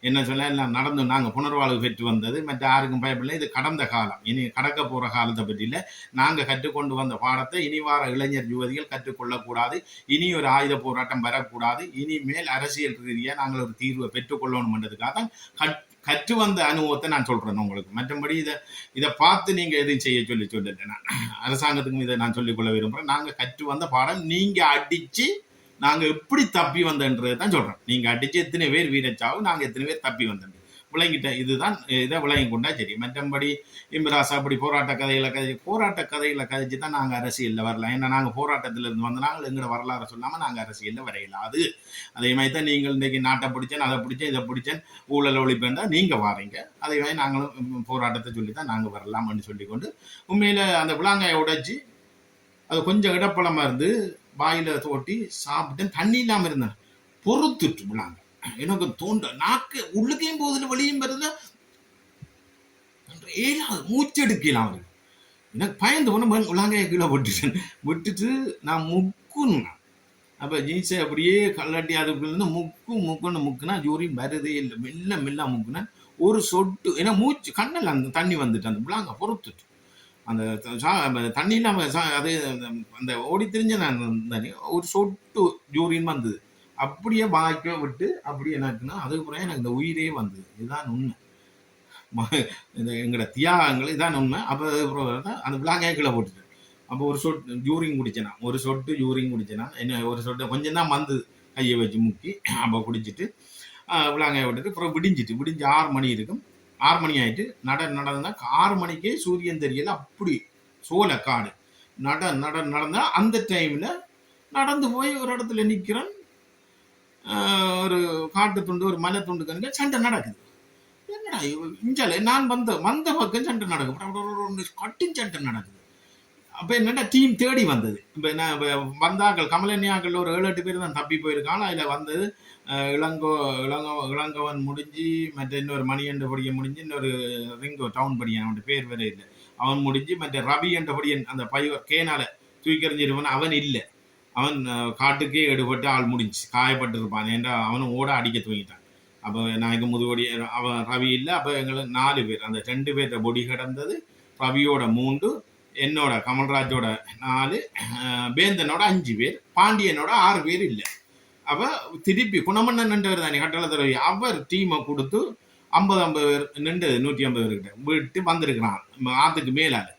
என்ன சொல்ல எல்லாம் நடந்து நாங்கள் புனர்வாழ்வு பெற்று வந்தது, மற்ற யாருக்கும் பயப்படல. இது கடந்த காலம், இனி கடக்க போகிற காலத்தை பற்றி இல்லை. நாங்கள் கற்றுக்கொண்டு வந்த பாடத்தை இனி வார இளைஞர் யுவதிகள் கற்றுக்கொள்ளக்கூடாது. இனி ஒரு ஆயுத போராட்டம் வரக்கூடாது. இனிமேல் அரசியல் ரீதியாக நாங்கள் ஒரு தீர்வை பெற்றுக்கொள்ளணும்ன்றதுக்காக தான் கற்று வந்த அனுபவத்தை நான் சொல்கிறேன் உங்களுக்கு. மற்றபடி இதை பார்த்து நீங்கள் எதுவும் செய்ய சொல்லலை. நான் அரசாங்கத்துக்கும் இதை நான் சொல்லிக்கொள்ள விரும்புகிறேன். நாங்கள் கற்று வந்த பாடம் நீங்கள் அடித்து நாங்கள் எப்படி தப்பி வந்தன்றதை தான் சொல்கிறோம். நீங்கள் அடித்து எத்தனை பேர் வீரச்சாவும், நாங்கள் எத்தனை பேர் தப்பி வந்தோம் விளங்கிட்ட. இதுதான் இதை விளங்கி கொண்டா சரி. மற்றபடி இம்ராஸ் அப்படி போராட்ட கதைகளை கதைச்சு தான் நாங்கள் அரசியலில் வரலாம். ஏன்னா நாங்கள் போராட்டத்திலிருந்து வந்து நாங்கள் எங்களோட வரலாறு சொல்லாமல் நாங்கள் அரசியலில் வரையலாது. அதே மாதிரி தான் நீங்கள் இன்றைக்கி நாட்டை பிடிச்சேன், அதை பிடிச்சேன், இதை பிடிச்சேன், ஊழல் ஒழிப்பேன்டா நீங்கள் வாரீங்க. அதே மாதிரி நாங்களும் போராட்டத்தை சொல்லி தான் நாங்கள் வரலாம்னு சொல்லிக்கொண்டு உண்மையில் அந்த விளாங்காயை உடைச்சி அது கொஞ்சம் இடப்பழமாக இருந்து வாயில தோட்டி சாப்பிட்டேன். தண்ணி இல்லாமல் இருந்தேன். பொறுத்துட்டு விழாங்க எனக்கு தோண்ட நாக்கு உள்ளுக்கையும் போகுதுல வெளியும் வருது. மூச்செடுக்கலாம் அவருக்கு. எனக்கு பயந்து ஒன்று விளாங்காய கீழே விட்டுட்டு நான் முக்குன்னு. அப்போ ஜீன்ஸை அப்படியே கல்லாட்டி அதுக்குள்ள முக்குன்னு முக்குனா ஜூரியும் வருதே இல்லை. மெல்ல முக்குனா ஒரு சொட்டு, ஏன்னா மூச்சு கண்ணில் அந்த தண்ணி வந்துட்டு அந்த விளாங்க பொறுத்துட்டு அந்த தண்ணி இல்லாமல் அது அந்த ஓடி தெரிஞ்ச நான் ஒரு சொட்டு ஜூரின் வந்தது. அப்படியே வாய்க்க விட்டு அப்படியே என்னாச்சுன்னா அதுக்கப்புறம் எனக்கு இந்த உயிரே வந்தது. இதுதான் உண்மை. இந்த எங்களோட தியாகங்கள் இதான் உண்மை. அப்போ அதுக்கப்புறம் தான் அந்த விளாங்காய கீழே போட்டுட்டேன். அப்போ ஒரு சொட்டு ஜூரின் குடிச்சேனா, ஒரு சொட்டு ஜூரின் குடிச்சேனா, என்ன ஒரு சொட்டு கொஞ்சம் தான் வந்தது. கையை வச்சு முக்கி அப்போ குடிச்சிட்டு விளாங்காய விட்டுட்டு அப்புறம் விடிஞ்சு 6 மணி இருக்கும். 6 மணி ஆயிட்டு நடந்தா 6 மணிக்கே சூரியன் தெரியல. அப்படி சோளக்காடு நடந்தா அந்த டைம்ல நடந்து போய் ஒரு இடத்துல நிக்கிறேன். ஒரு காட்டு துண்டு, ஒரு மலை துண்டு கணக்க சண்டை நடக்குது. என்னடா இஞ்சால நான் வந்த பக்கம் சண்டை நடக்குது, கட்டின் சண்டை நடக்குது. அப்போ என்னடா டீம் தேடி வந்தது. இப்போ என்ன வந்தாக்கள் கமலன்யாக்கள் ஒரு 7-8 பேர் தான் தப்பி போயிருக்காங்க. அதில் வந்தது இளங்கவன் முடிஞ்சு, மற்ற இன்னொரு மணி என்ற படியை முடிஞ்சு, இன்னொரு ரிங்கோ டவுன் படியன், அவன் பேர் வேற இல்லை, அவன் முடிஞ்சு, மற்ற ரவி என்ற படியன் அந்த கேனால தூக்கறிஞ்சிருவன் அவன் இல்லை. அவன் காட்டுக்கே எடுபட்டு ஆள் முடிஞ்சு காயப்பட்டு இருப்பான். ஏன்டா அவனும் ஓட அடிக்க தூங்கிட்டான். அப்போ நான் முதுகொடி அவன் ரவி இல்லை. அப்போ எங்களுக்கு 4 பேர், அந்த 2 பேர்த்த பொடி கிடந்தது. ரவியோட 3, என்னோட கமல்ராஜோட 4, வேந்தனோட 5 பேர், பாண்டியனோட 6 பேர் இல்லை. அப்போ திருப்பி குணமண்ணன் நின்றவர் தானே கட்டளை தடவை, அவர் டீமை கொடுத்து 50 பேர் நின்றது, 150 பேர்கிட்ட விட்டு வந்திருக்கிறான் ஆற்றுக்கு மேலால்.